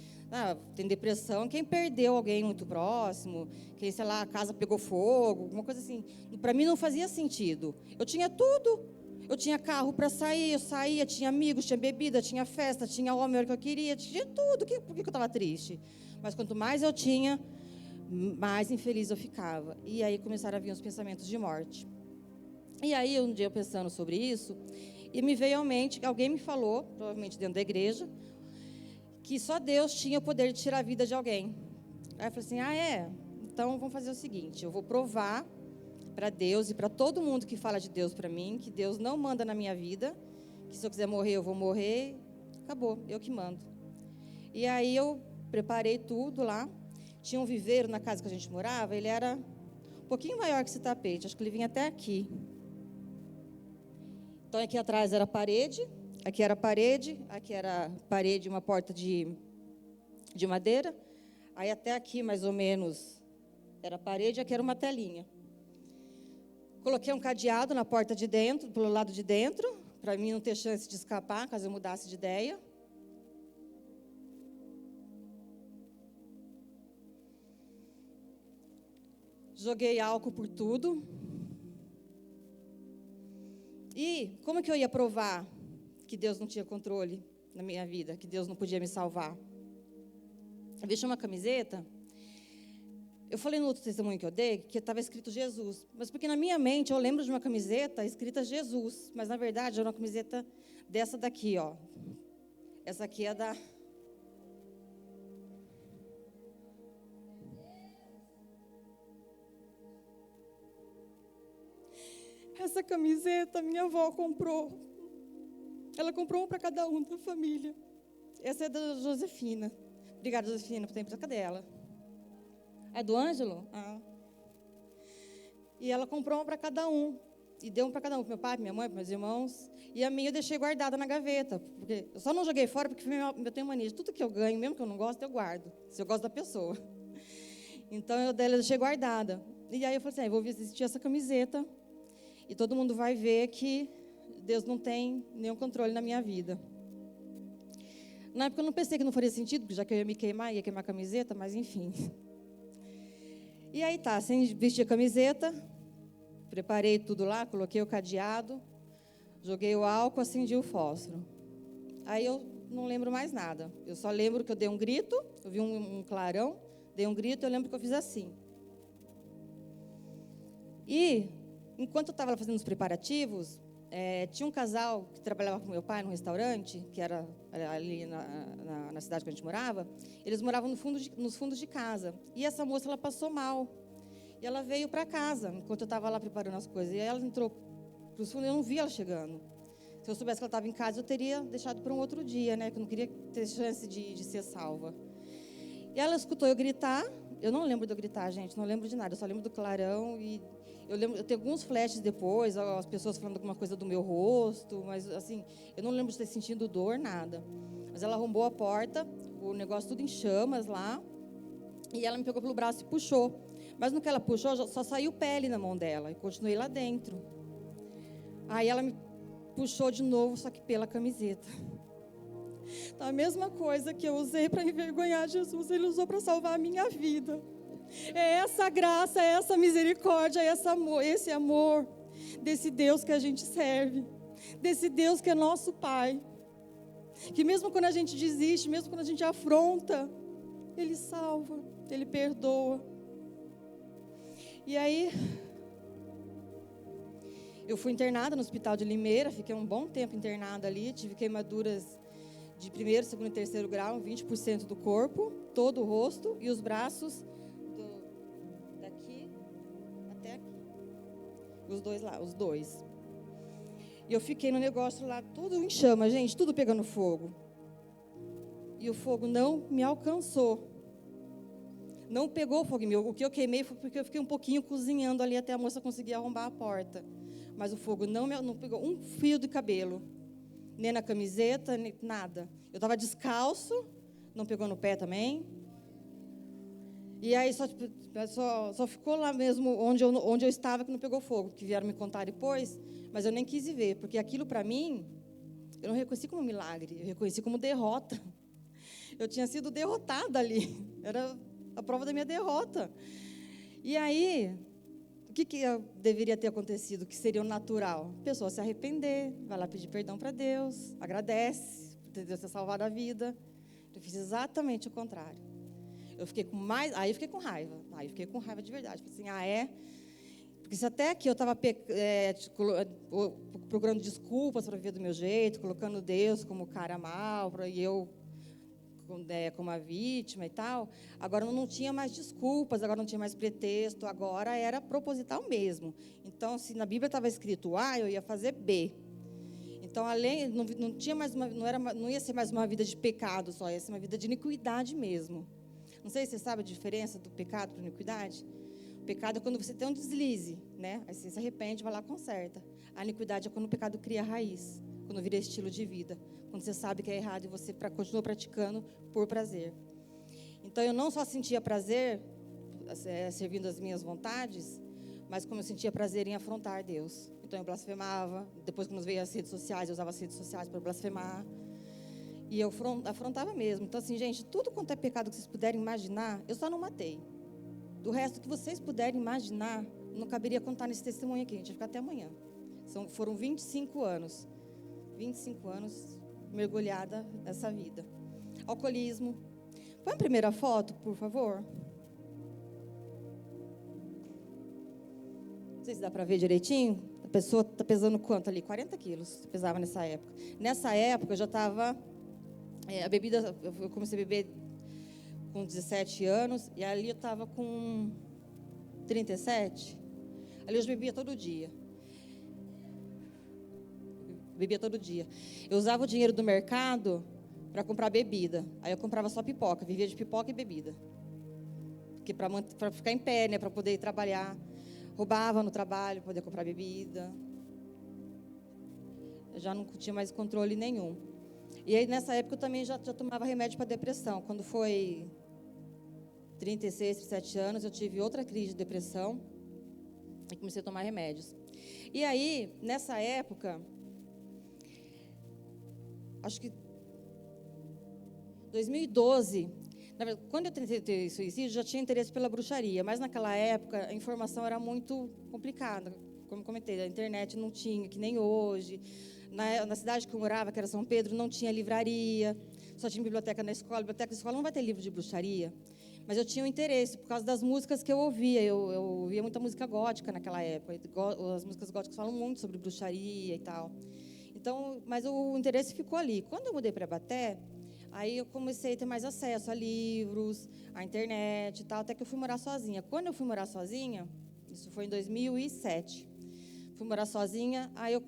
tem depressão quem perdeu alguém muito próximo, quem, sei lá, a casa pegou fogo, alguma coisa assim. Para mim não fazia sentido. Eu tinha tudo. Eu tinha carro para sair, eu saía, tinha amigos, tinha bebida, tinha festa, tinha homem, era o que eu queria, tinha tudo. Por que eu estava triste? Mas quanto mais eu tinha, mais infeliz eu ficava. E aí começaram a vir os pensamentos de morte. E aí, um dia eu pensando sobre isso, e me veio à mente, alguém me falou, provavelmente dentro da igreja, que só Deus tinha o poder de tirar a vida de alguém. Aí eu falei assim, então vamos fazer o seguinte, eu vou provar para Deus e para todo mundo que fala de Deus para mim, que Deus não manda na minha vida, que se eu quiser morrer, eu vou morrer, acabou, eu que mando. E aí eu preparei tudo lá, tinha um viveiro na casa que a gente morava, ele era um pouquinho maior que esse tapete, acho que ele vinha até aqui. Então, aqui atrás era a parede, aqui era a parede, uma porta de madeira. Aí até aqui, mais ou menos, era a parede, aqui era uma telinha. Coloquei um cadeado na porta de dentro, pelo lado de dentro, para mim não ter chance de escapar, caso eu mudasse de ideia. Joguei álcool por tudo. E como que eu ia provar que Deus não tinha controle na minha vida, que Deus não podia me salvar? Eu vesti uma camiseta, Eu falei no outro testemunho que eu dei que estava escrito Jesus, mas porque na minha mente eu lembro de uma camiseta escrita Jesus, mas na verdade era uma camiseta dessa daqui, ó. Essa aqui é da... Essa camiseta minha avó comprou. Ela comprou uma para cada um da família. Essa é da Josefina. Obrigada, Josefina, por ter emprestado. Cadê ela? É do Ângelo? Ah. E ela comprou uma para cada um. E deu um para cada um, para meu pai, para minha mãe, para meus irmãos. E a minha eu deixei guardada na gaveta. Porque eu só não joguei fora porque eu tenho mania de tudo que eu ganho, mesmo que eu não gosto, eu guardo. Se eu gosto da pessoa. Então eu deixei guardada. E aí eu falei assim, vou vestir essa camiseta. E todo mundo vai ver que Deus não tem nenhum controle na minha vida. Na época eu não pensei que não faria sentido, porque já que eu ia queimar a camiseta, mas enfim. E aí tá, sem vestir a camiseta, preparei tudo lá, coloquei o cadeado, joguei o álcool, acendi o fósforo. Aí eu não lembro mais nada. Eu só lembro que eu dei um grito, eu vi um clarão, dei um grito, eu lembro que eu fiz assim. E, enquanto eu estava fazendo os preparativos, tinha um casal que trabalhava com meu pai num restaurante, que era ali na cidade que a gente morava. Eles moravam nos fundos de casa. E essa moça, ela passou mal. E ela veio para casa, enquanto eu estava lá preparando as coisas. E aí ela entrou para os fundos, eu não vi ela chegando. Se eu soubesse que ela estava em casa, eu teria deixado para um outro dia, né? Que eu não queria ter chance de ser salva. E ela escutou eu gritar. Eu não lembro de eu gritar, gente, não lembro de nada. Eu só lembro do clarão e... Eu tenho alguns flashes depois, as pessoas falando alguma coisa do meu rosto, mas assim, eu não lembro de ter sentido dor, nada. Mas ela arrombou a porta, o negócio tudo em chamas lá, e ela me pegou pelo braço e puxou. Mas no que ela puxou, só saiu pele na mão dela, e continuei lá dentro. Aí ela me puxou de novo, só que pela camiseta. Então, a mesma coisa que eu usei para envergonhar Jesus, Ele usou para salvar a minha vida. É essa graça, é essa misericórdia, é esse amor desse Deus que a gente serve, desse Deus que é nosso Pai, que mesmo quando a gente desiste, mesmo quando a gente afronta, Ele salva, Ele perdoa. E aí, eu fui internada no hospital de Limeira, fiquei um bom tempo internada ali, tive queimaduras de 1º, 2º e 3º grau, 20% do corpo, todo o rosto e os braços, os dois lá, os dois. E eu fiquei no negócio lá, tudo em chama, gente, tudo pegando fogo. E o fogo não me alcançou. Não pegou fogo em mim. O que eu queimei foi porque eu fiquei um pouquinho cozinhando ali até a moça conseguir arrombar a porta. Mas o fogo não pegou um fio de cabelo. Nem na camiseta, nem nada. Eu estava descalço, não pegou no pé também. E aí só ficou lá mesmo onde eu estava que não pegou fogo, que vieram me contar depois, mas eu nem quis ir ver, porque aquilo para mim, eu não reconheci como milagre, eu reconheci como derrota. Eu tinha sido derrotada ali, era a prova da minha derrota. E aí, o que deveria ter acontecido, que seria o natural? A pessoa se arrepender, vai lá pedir perdão para Deus, agradece por ter Deus ter salvado a vida. Eu fiz exatamente o contrário. Aí eu fiquei com raiva. Aí eu fiquei com raiva de verdade. Falei assim, Porque se até aqui eu estava procurando desculpas para viver do meu jeito, colocando Deus como cara mau, e eu como a vítima e tal, agora não tinha mais desculpas, agora não tinha mais pretexto, agora era proposital mesmo. Então, se na Bíblia estava escrito A, eu ia fazer B. Então, não tinha mais não ia ser mais uma vida de pecado só, ia ser uma vida de iniquidade mesmo. Não sei se você sabe a diferença do pecado para a iniquidade. O pecado é quando você tem um deslize, né? Aí você se arrepende, vai lá e conserta. A iniquidade é quando o pecado cria raiz, quando vira estilo de vida. Quando você sabe que é errado e você continua praticando por prazer. Então, eu não só sentia prazer servindo as minhas vontades, mas como eu sentia prazer em afrontar Deus. Então, eu blasfemava. Depois, quando veio as redes sociais, eu usava as redes sociais para blasfemar. E eu afrontava mesmo. Então, assim, gente, tudo quanto é pecado que vocês puderem imaginar, eu só não matei. Do resto que vocês puderem imaginar, não caberia contar nesse testemunho aqui. A gente vai ficar até amanhã. Foram 25 anos. 25 anos mergulhada nessa vida. Alcoolismo. Põe a primeira foto, por favor. sei se dá para ver direitinho. A pessoa está pesando quanto ali? 40 quilos, pesava nessa época. Nessa época, eu já estava... a bebida, eu comecei a beber com 17 anos, e ali eu estava com 37. Ali eu já bebia todo dia. Bebia todo dia. Eu usava o dinheiro do mercado para comprar bebida. Aí eu comprava só pipoca, vivia de pipoca e bebida. Porque para ficar em pé, né, para poder ir trabalhar. Roubava no trabalho para poder comprar bebida. Eu já não tinha mais controle nenhum. E aí, nessa época, eu também já tomava remédio para depressão. Quando foi 36, 37 anos, eu tive outra crise de depressão e comecei a tomar remédios. E aí, nessa época, acho que 2012, na verdade, quando eu tentei ter suicídio, já tinha interesse pela bruxaria, mas naquela época a informação era muito complicada. Como comentei, a internet não tinha, que nem hoje. Na cidade que eu morava, que era São Pedro, não tinha livraria, só tinha biblioteca na escola. Biblioteca na escola não vai ter livro de bruxaria. Mas eu tinha um interesse por causa das músicas que eu ouvia. Eu ouvia muita música gótica naquela época. As músicas góticas falam muito sobre bruxaria e tal. Então, mas o interesse ficou ali. Quando eu mudei para Ibaté, aí eu comecei a ter mais acesso a livros, à internet e tal, até que eu fui morar sozinha. Quando eu fui morar sozinha, isso foi em 2007, fui morar sozinha, aí eu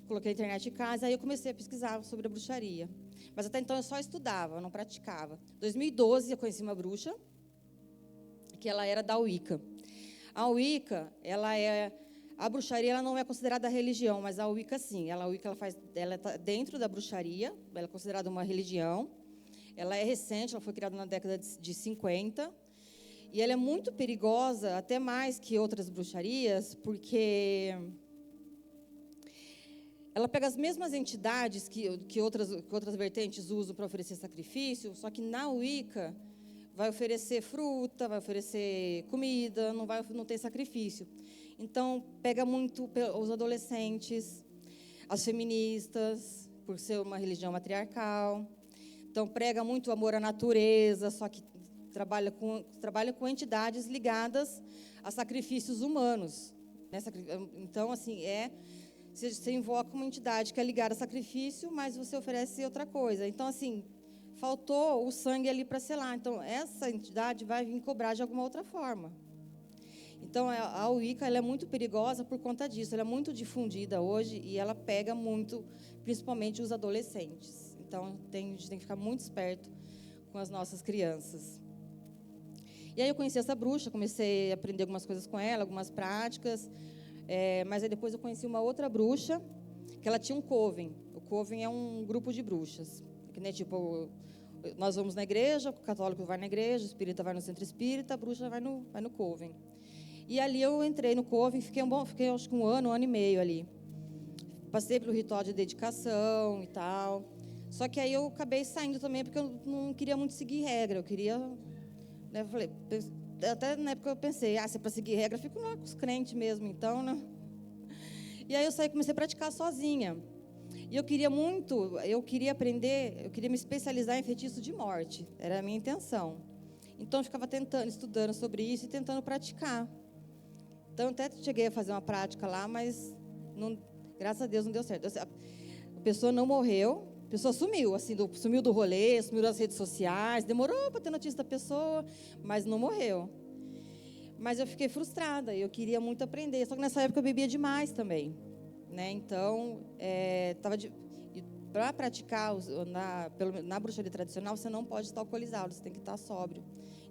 coloquei a internet em casa, aí eu comecei a pesquisar sobre a bruxaria. Mas até então eu só estudava, eu não praticava. Em 2012 eu conheci uma bruxa, que ela era da Wicca. A Wicca, a bruxaria ela não é considerada religião, mas a Wicca sim. A Wicca ela está dentro da bruxaria, ela é considerada uma religião. Ela é recente, ela foi criada na década de 50. E ela é muito perigosa, até mais que outras bruxarias, porque ela pega as mesmas entidades que outras vertentes usam para oferecer sacrifício, só que na Wicca vai oferecer fruta, vai oferecer comida, não tem sacrifício. Então, pega muito os adolescentes, as feministas, por ser uma religião matriarcal. Então, prega muito o amor à natureza, só que trabalha com entidades ligadas a sacrifícios humanos. Então, assim, você invoca uma entidade que é ligada a sacrifício, mas você oferece outra coisa. Então, assim, faltou o sangue ali para selar. Então, essa entidade vai vir cobrar de alguma outra forma. Então, a Wicca ela é muito perigosa por conta disso. Ela é muito difundida hoje e ela pega muito, principalmente os adolescentes. Então, a gente tem que ficar muito esperto com as nossas crianças. E aí eu conheci essa bruxa, comecei a aprender algumas coisas com ela, algumas práticas. Mas aí depois eu conheci uma outra bruxa, que ela tinha um coven. O coven é um grupo de bruxas. Que, né, tipo, nós vamos na igreja, o católico vai na igreja, o espírita vai no centro espírita, a bruxa vai no coven. E ali eu entrei no coven, fiquei acho que um ano e meio ali. Passei pelo ritual de dedicação e tal. Só que aí eu acabei saindo também, porque eu não queria muito seguir regra. Eu queria, né, eu falei, até na época eu pensei, se é para seguir regra, fico lá com os crentes mesmo, então, né? E aí eu saí e comecei a praticar sozinha. E eu queria aprender, eu queria me especializar em feitiço de morte. Era a minha intenção. Então eu ficava estudando sobre isso e tentando praticar. Então, até cheguei a fazer uma prática lá, mas, graças a Deus, não deu certo. A pessoa não morreu, a pessoa sumiu, assim, sumiu do rolê, sumiu das redes sociais, demorou para ter notícia da pessoa, mas não morreu. Mas eu fiquei frustrada, eu queria muito aprender, só que nessa época eu bebia demais também, né? Então, para praticar na bruxaria tradicional, você não pode estar alcoolizado, você tem que estar sóbrio.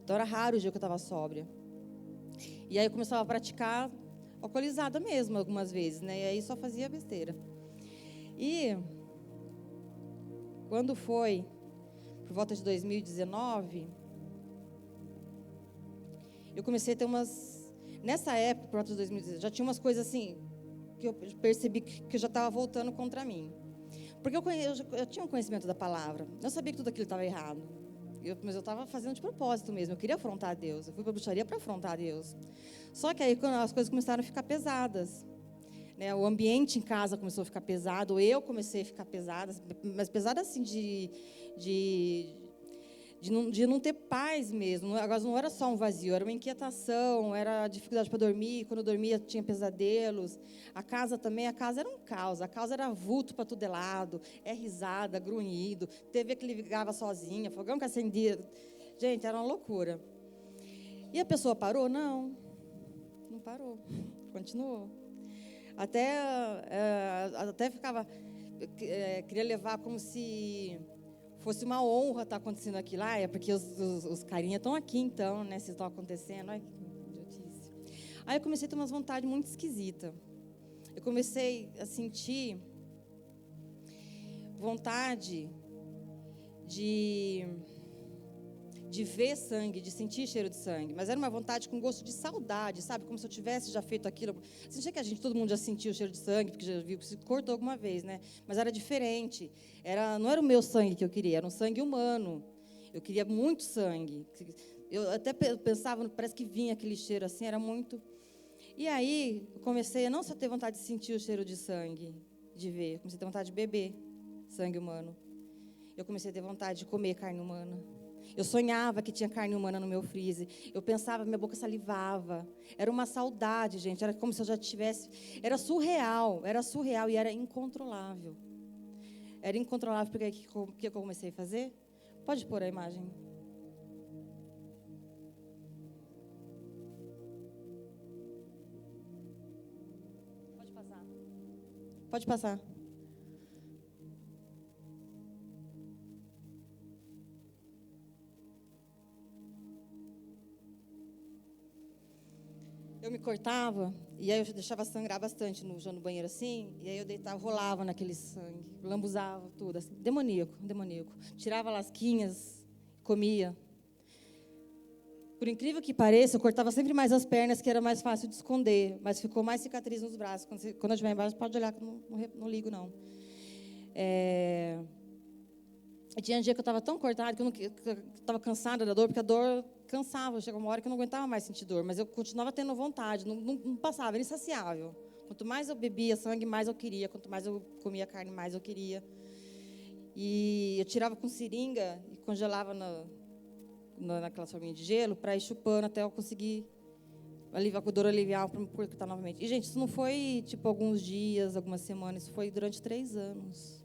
Então, era raro o dia que eu estava sóbria. E aí eu começava a praticar alcoolizada mesmo, algumas vezes, né? E aí só fazia besteira. E quando foi, por volta de 2019, eu comecei a ter nessa época, por volta de 2019, já tinha umas coisas assim, que eu percebi que eu já estava voltando contra mim. Porque eu tinha um conhecimento da palavra, eu sabia que tudo aquilo estava errado. Mas eu estava fazendo de propósito mesmo, eu queria afrontar Deus, eu fui para a bruxaria para afrontar Deus. Só que aí quando as coisas começaram a ficar pesadas, né, o ambiente em casa começou a ficar pesado, eu comecei a ficar pesada, mas pesada assim de não ter paz mesmo. Agora não era só um vazio, era uma inquietação, era dificuldade para dormir. Quando eu dormia, tinha pesadelos. A casa era um caos. A casa era vulto para todo lado, risada, grunhido, TV que ligava sozinha, fogão que acendia. Gente, era uma loucura. E a pessoa parou? Não parou. Continuou. Até ficava... queria levar como se fosse uma honra estar acontecendo aquilo. É porque os carinhas estão aqui, então, né? Se estão acontecendo. Ai, que idiotice. Aí eu comecei a ter umas vontades muito esquisitas. Eu comecei a sentir vontade de ver sangue, de sentir cheiro de sangue. Mas era uma vontade com gosto de saudade, sabe? Como se eu tivesse já feito aquilo. Você acha que todo mundo já sentiu o cheiro de sangue, porque já viu que se cortou alguma vez, né? Mas era diferente. Não era o meu sangue que eu queria, era um sangue humano. Eu queria muito sangue. Eu até pensava, parece que vinha aquele cheiro assim, era muito... E aí, eu comecei a não só ter vontade de sentir o cheiro de sangue, de ver. Eu comecei a ter vontade de beber sangue humano. Eu comecei a ter vontade de comer carne humana. Eu sonhava que tinha carne humana no meu freezer. Eu pensava, minha boca salivava. Era uma saudade, gente. Era como se eu já tivesse... Era surreal e era incontrolável. Era incontrolável, porque o que eu comecei a fazer? Pode pôr a imagem. Pode passar. Pode passar. Eu me cortava, e aí eu deixava sangrar bastante no banheiro assim, e aí eu deitava, rolava naquele sangue, lambuzava tudo, assim, demoníaco. Tirava lasquinhas, comia. Por incrível que pareça, eu cortava sempre mais as pernas, que era mais fácil de esconder, mas ficou mais cicatriz nos braços. Quando eu estiver embaixo, pode olhar, que eu não ligo, não. Tinha um dia que eu estava tão cortada, que eu estava cansada da dor, porque a dor cansava. Chegou uma hora que eu não aguentava mais sentir dor, mas eu continuava tendo vontade, não passava, era insaciável. Quanto mais eu bebia sangue, mais eu queria. Quanto mais eu comia carne, mais eu queria. E eu tirava com seringa e congelava naquela forminha de gelo para ir chupando até eu conseguir aliviar, a dor aliviar, para me cortar novamente. E, gente, isso não foi, tipo, alguns dias, algumas semanas, isso foi durante 3 anos.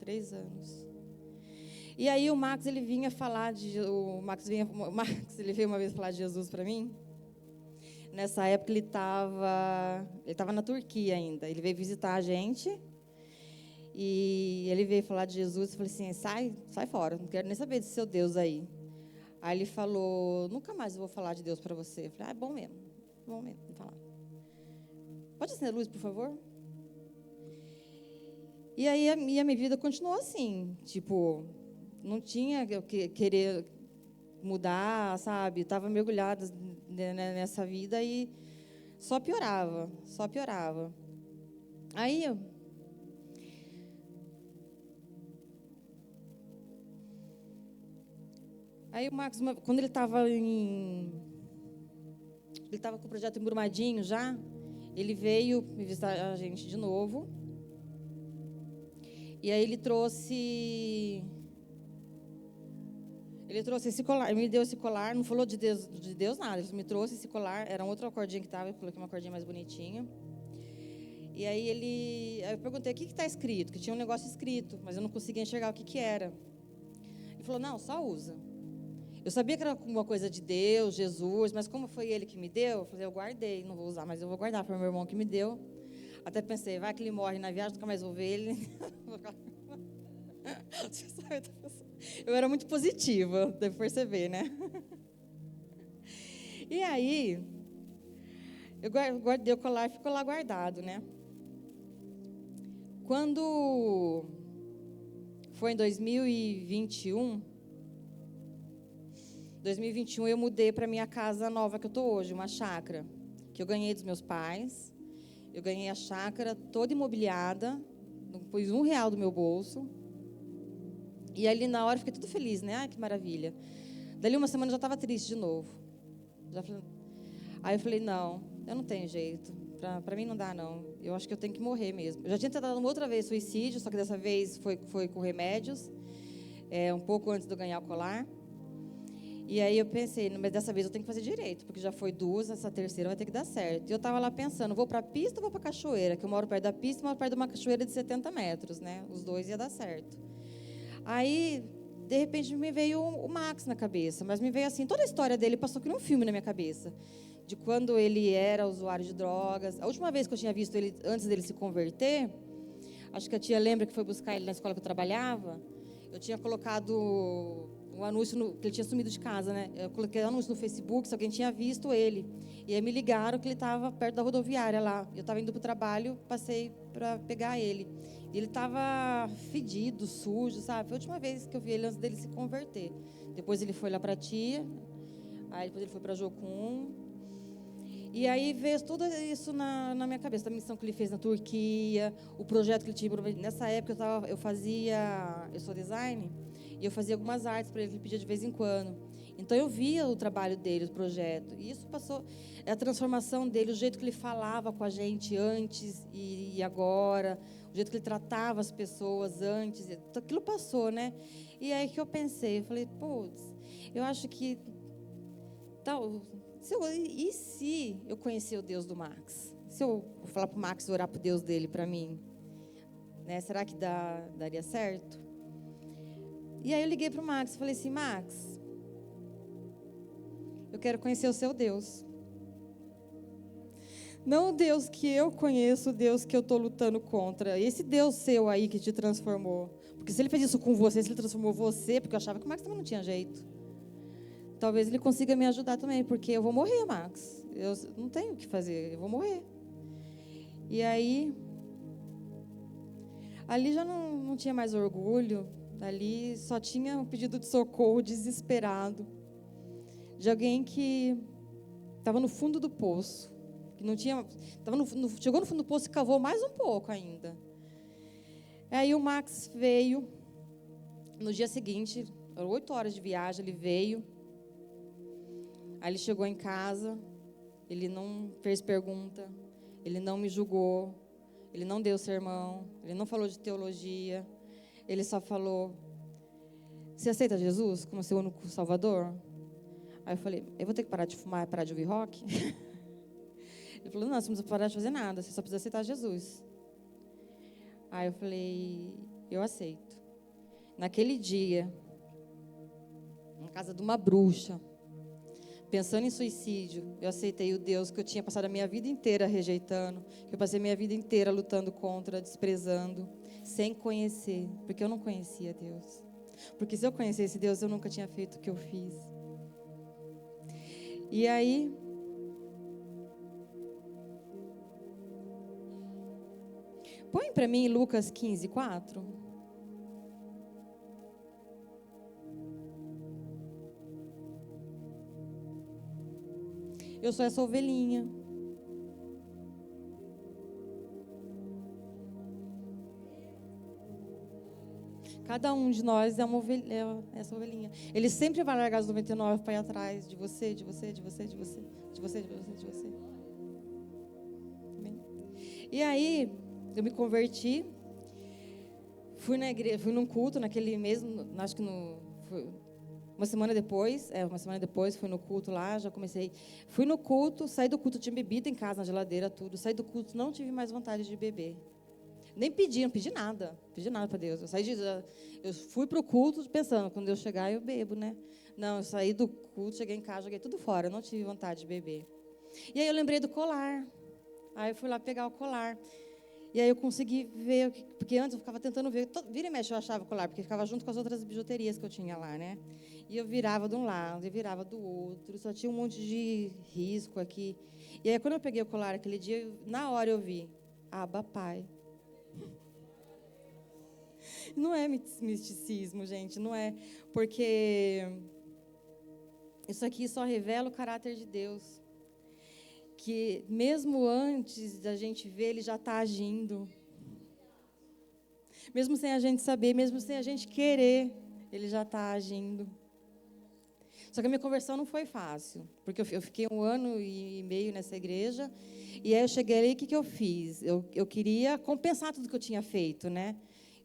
3 anos. E aí o Max, ele vinha falar ele veio uma vez falar de Jesus para mim. Nessa época ele estava na Turquia ainda. Ele veio visitar a gente. E ele veio falar de Jesus. Eu falei assim: sai fora, não quero nem saber desse seu Deus aí. Aí ele falou: nunca mais eu vou falar de Deus para você. Eu falei: bom mesmo, vou falar. Pode acender a luz, por favor? E aí a minha vida continuou assim, tipo, não tinha que querer mudar, sabe? Estava mergulhada nessa vida e só piorava. Aí o Marcos, quando ele estava com o projeto em Brumadinho já, ele veio me visitar a gente de novo. E aí ele trouxe esse colar, ele me deu esse colar, não falou de Deus nada, ele me trouxe esse colar, era outra cordinha que estava, eu coloquei uma cordinha mais bonitinha. E aí eu perguntei: o que está escrito? Que tinha um negócio escrito, mas eu não conseguia enxergar o que era. Ele falou: não, só usa. Eu sabia que era alguma coisa de Deus, Jesus, mas como foi ele que me deu, eu falei: eu guardei, não vou usar, mas eu vou guardar para o meu irmão que me deu. Até pensei: vai que ele morre na viagem, nunca mais vou ver ele. Eu era muito positiva, deve perceber, né? E aí, eu guardei o colar e ficou lá guardado, né? Quando foi em 2021, eu mudei para minha casa nova que eu estou hoje, uma chácara, que eu ganhei dos meus pais. Eu ganhei a chácara toda imobiliada, não pus R$1 do meu bolso. E ali na hora eu fiquei tudo feliz, né? Ai, que maravilha. Dali uma semana eu já estava triste de novo. Aí eu falei: não, eu não tenho jeito. Para mim não dá, não. Eu acho que eu tenho que morrer mesmo. Eu já tinha tentado uma outra vez suicídio, só que dessa vez foi com remédios. um pouco antes de eu ganhar o colar. E aí eu pensei, mas dessa vez eu tenho que fazer direito, porque já foi 2, essa terceira vai ter que dar certo. E eu estava lá pensando, vou para a pista ou vou para a cachoeira? Que eu moro perto da pista e moro perto de uma cachoeira de 70 metros, né? Os dois ia dar certo. Aí, de repente, me veio o Max na cabeça, mas me veio assim, toda a história dele passou que num filme na minha cabeça. De quando ele era usuário de drogas. A última vez que eu tinha visto ele, antes dele se converter, acho que a tia lembra que foi buscar ele na escola que eu trabalhava, eu tinha colocado um anúncio, que ele tinha sumido de casa, né? Eu coloquei um anúncio no Facebook, se alguém tinha visto ele. E aí me ligaram que ele estava perto da rodoviária lá. Eu estava indo para o trabalho, passei para pegar ele. E ele estava fedido, sujo, sabe? Foi a última vez que eu vi ele antes dele se converter. Depois ele foi lá para a tia, aí depois ele foi para Jocum. E aí veio tudo isso na minha cabeça, a missão que ele fez na Turquia, o projeto que ele tinha. Nessa época eu sou design, e eu fazia algumas artes para ele, ele pedia de vez em quando. Então eu via o trabalho dele, o projeto. E isso passou, a transformação dele, o jeito que ele falava com a gente antes e agora, o jeito que ele tratava as pessoas antes, aquilo passou, né? E aí que eu pensei, eu falei, putz, eu acho que e se eu conhecer o Deus do Max? Se eu falar para o Max orar para o Deus dele para mim, né? Será que daria certo? E aí eu liguei para o Max e falei assim, Max, eu quero conhecer o seu Deus. Não o Deus que eu conheço, o Deus que eu estou lutando contra. Esse Deus seu aí que te transformou. Porque se ele fez isso com você, se ele transformou você, porque eu achava que o Max também não tinha jeito. Talvez ele consiga me ajudar também, porque eu vou morrer, Max. Eu não tenho o que fazer, eu vou morrer. E aí, ali já não tinha mais orgulho. Ali só tinha um pedido de socorro desesperado. De alguém que estava no fundo do poço. Que não tinha, chegou no fundo do poço e cavou mais um pouco ainda. Aí o Max veio. No dia seguinte, 8 horas de viagem, ele veio. Aí ele chegou em casa, ele não fez pergunta, ele não me julgou, ele não deu sermão, ele não falou de teologia, ele só falou, você aceita Jesus como seu único salvador? Aí eu falei, eu vou ter que parar de fumar, parar de ouvir rock? Ele falou, não, você não precisa parar de fazer nada, você só precisa aceitar Jesus. Aí eu falei, eu aceito. Naquele dia, na casa de uma bruxa, pensando em suicídio, eu aceitei o Deus que eu tinha passado a minha vida inteira rejeitando, que eu passei a minha vida inteira lutando contra, desprezando, sem conhecer, porque eu não conhecia Deus. Porque se eu conhecesse Deus, eu nunca tinha feito o que eu fiz. E aí, põe para mim Lucas 15:4. Eu sou essa ovelhinha. Cada um de nós é uma ovelha, é essa ovelhinha. Ele sempre vai largar os 99 para ir atrás de você, de você, de você, de você, de você, de você, de você. Amém? E aí, eu me converti. Fui na igreja, fui num culto naquele mesmo, acho que uma semana depois, fui no culto lá, já comecei. Fui no culto, saí do culto, tinha bebida em casa, na geladeira, tudo. Saí do culto, não tive mais vontade de beber. Nem pedi, não pedi nada para Deus. Eu fui para o culto pensando, quando eu chegar eu bebo, né? Não, eu saí do culto, cheguei em casa, joguei tudo fora, não tive vontade de beber. E aí eu lembrei do colar. Aí eu fui lá pegar o colar. E aí eu consegui ver, porque antes eu ficava tentando ver, vira e mexe eu achava o colar, porque ficava junto com as outras bijuterias que eu tinha lá, né? E eu virava de um lado, e virava do outro, só tinha um monte de risco aqui. E aí quando eu peguei o colar aquele dia, na hora eu vi, Abba Pai. Não é misticismo, gente, não é, porque isso aqui só revela o caráter de Deus. Que mesmo antes da gente ver, Ele já está agindo. Mesmo sem a gente saber, mesmo sem a gente querer, Ele já está agindo. Só que a minha conversão não foi fácil, porque eu fiquei 1 ano e meio nessa igreja, e aí eu cheguei ali, o que eu fiz? Eu queria compensar tudo que eu tinha feito, né?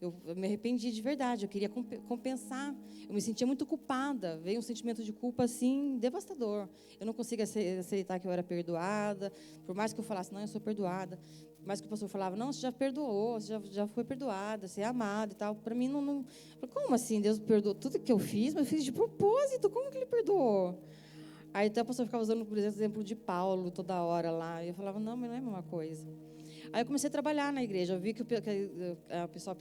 Eu me arrependi de verdade, eu queria compensar. Eu me sentia muito culpada, veio um sentimento de culpa, assim, devastador. Eu não conseguia aceitar que eu era perdoada, por mais que eu falasse, não, eu sou perdoada. Por mais que o pastor falava, não, você já perdoou, você já foi perdoada, você é amada e tal. Para mim, não... Como assim, Deus perdoou tudo que eu fiz? Mas eu fiz de propósito, como que Ele perdoou? Aí até o pastor ficava usando, por exemplo, de Paulo toda hora lá. E eu falava, não, mas não é a mesma coisa. Aí eu comecei a trabalhar na igreja. Eu vi que o pessoal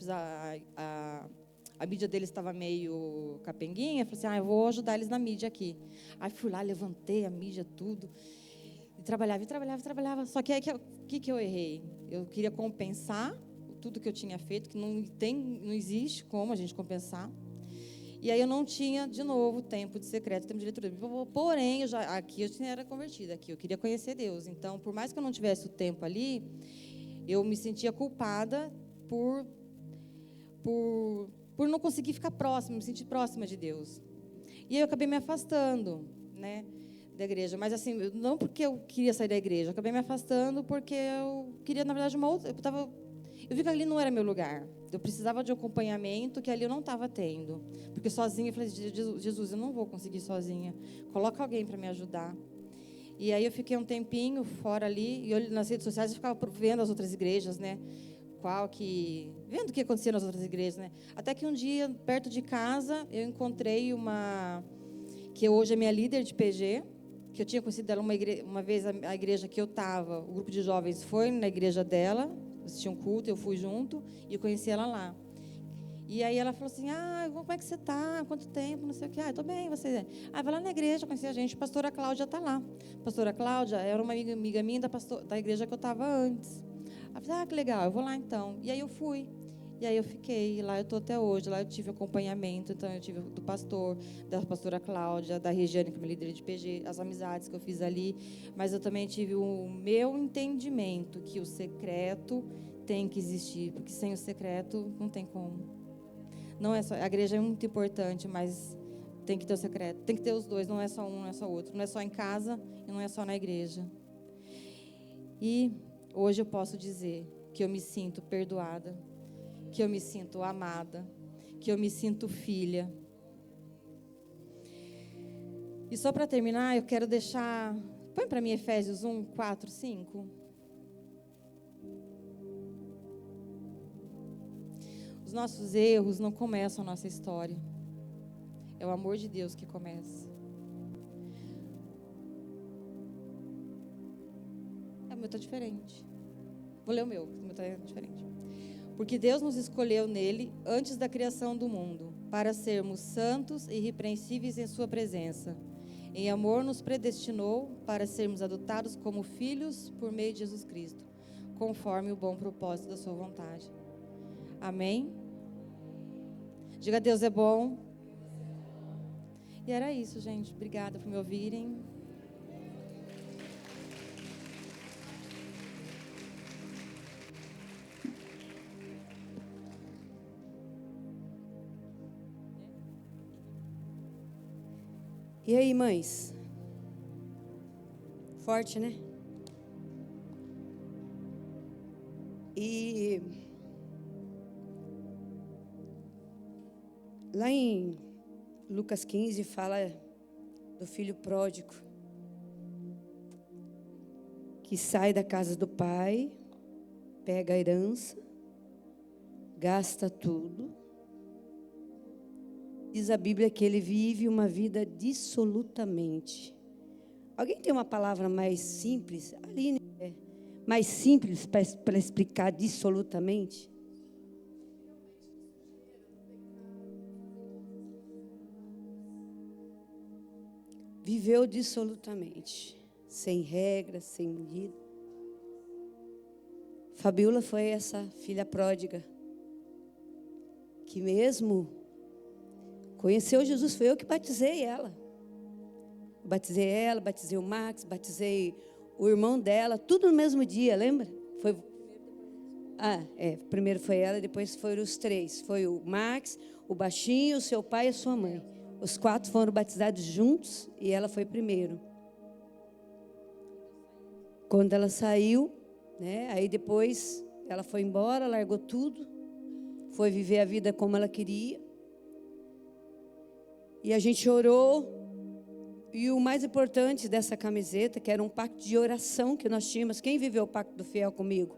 a mídia deles estava meio capenguinha. Eu falei assim, eu vou ajudar eles na mídia aqui. Aí fui lá, levantei a mídia, tudo. E trabalhava. Só que aí, o que eu errei? Eu queria compensar tudo que eu tinha feito, que não existe como a gente compensar. E aí eu não tinha, de novo, tempo de secreto, tempo de leitura. Porém, aqui eu era convertida, aqui eu queria conhecer Deus. Então, por mais que eu não tivesse o tempo ali, eu me sentia culpada por não conseguir ficar próxima, me sentir próxima de Deus. E aí eu acabei me afastando, né, da igreja. Mas assim, não porque eu queria sair da igreja, eu acabei me afastando porque eu queria, na verdade, uma outra... Eu vi que ali não era meu lugar. Eu precisava de um acompanhamento que ali eu não estava tendo. Porque sozinha, eu falei, Jesus, eu não vou conseguir sozinha. Coloca alguém para me ajudar. E aí eu fiquei um tempinho fora ali, e eu, nas redes sociais eu ficava vendo as outras igrejas, né? Vendo o que acontecia nas outras igrejas, né? Até que um dia, perto de casa, eu encontrei uma, que hoje é minha líder de PG, que eu tinha conhecido ela uma vez, a igreja que eu estava, o grupo de jovens foi na igreja dela, assistia um culto, eu fui junto, e eu conheci ela lá. E aí ela falou assim, como é que você está? Quanto tempo? Não sei o quê. Estou bem, você? Vai lá na igreja, conheci a gente, a pastora Cláudia está lá. A pastora Cláudia era uma amiga minha da igreja que eu estava antes. Ela falou, que legal, eu vou lá então. E aí eu fui. E aí eu fiquei, lá eu estou até hoje, lá eu tive acompanhamento, então eu tive do pastor, da pastora Cláudia, da Regiane, que é minha líder de PG, as amizades que eu fiz ali, mas eu também tive o meu entendimento que o secreto tem que existir, porque sem o secreto não tem como. Não é só, a igreja é muito importante, mas tem que ter o secreto, tem que ter os dois, não é só um, não é só outro, não é só em casa e não é só na igreja. E hoje eu posso dizer que eu me sinto perdoada, que eu me sinto amada, que eu me sinto filha. E só para terminar, eu quero deixar, põe para mim Efésios 1, 4, 5. Os nossos erros não começam a nossa história. É o amor de Deus que começa. O meu está diferente. Vou ler o meu está diferente. Porque Deus nos escolheu nele antes da criação do mundo, para sermos santos e irrepreensíveis em sua presença. Em amor nos predestinou para sermos adotados como filhos por meio de Jesus Cristo, conforme o bom propósito da sua vontade. Amém? Diga, Deus é bom. E era isso, gente. Obrigada por me ouvirem. E aí, mães? Forte, né? E lá em Lucas 15 fala do filho pródigo que sai da casa do pai, pega a herança, gasta tudo. Diz a Bíblia que ele vive uma vida dissolutamente. Alguém tem uma palavra mais simples? Aline, mais simples para explicar dissolutamente? Viveu dissolutamente, sem regras, sem medida. Fabiola foi essa filha pródiga, que mesmo conheceu Jesus, foi eu que batizei ela. Batizei ela, batizei o Max, batizei o irmão dela, tudo no mesmo dia, lembra? Primeiro foi ela, depois foram os três. Foi o Max, o baixinho, o seu pai e a sua mãe. Os 4 foram batizados juntos e ela foi primeiro. Quando ela saiu, né, aí depois ela foi embora, largou tudo, foi viver a vida como ela queria. E a gente orou. E o mais importante dessa camiseta, que era um pacto de oração que nós tínhamos. Quem viveu o pacto do fiel comigo?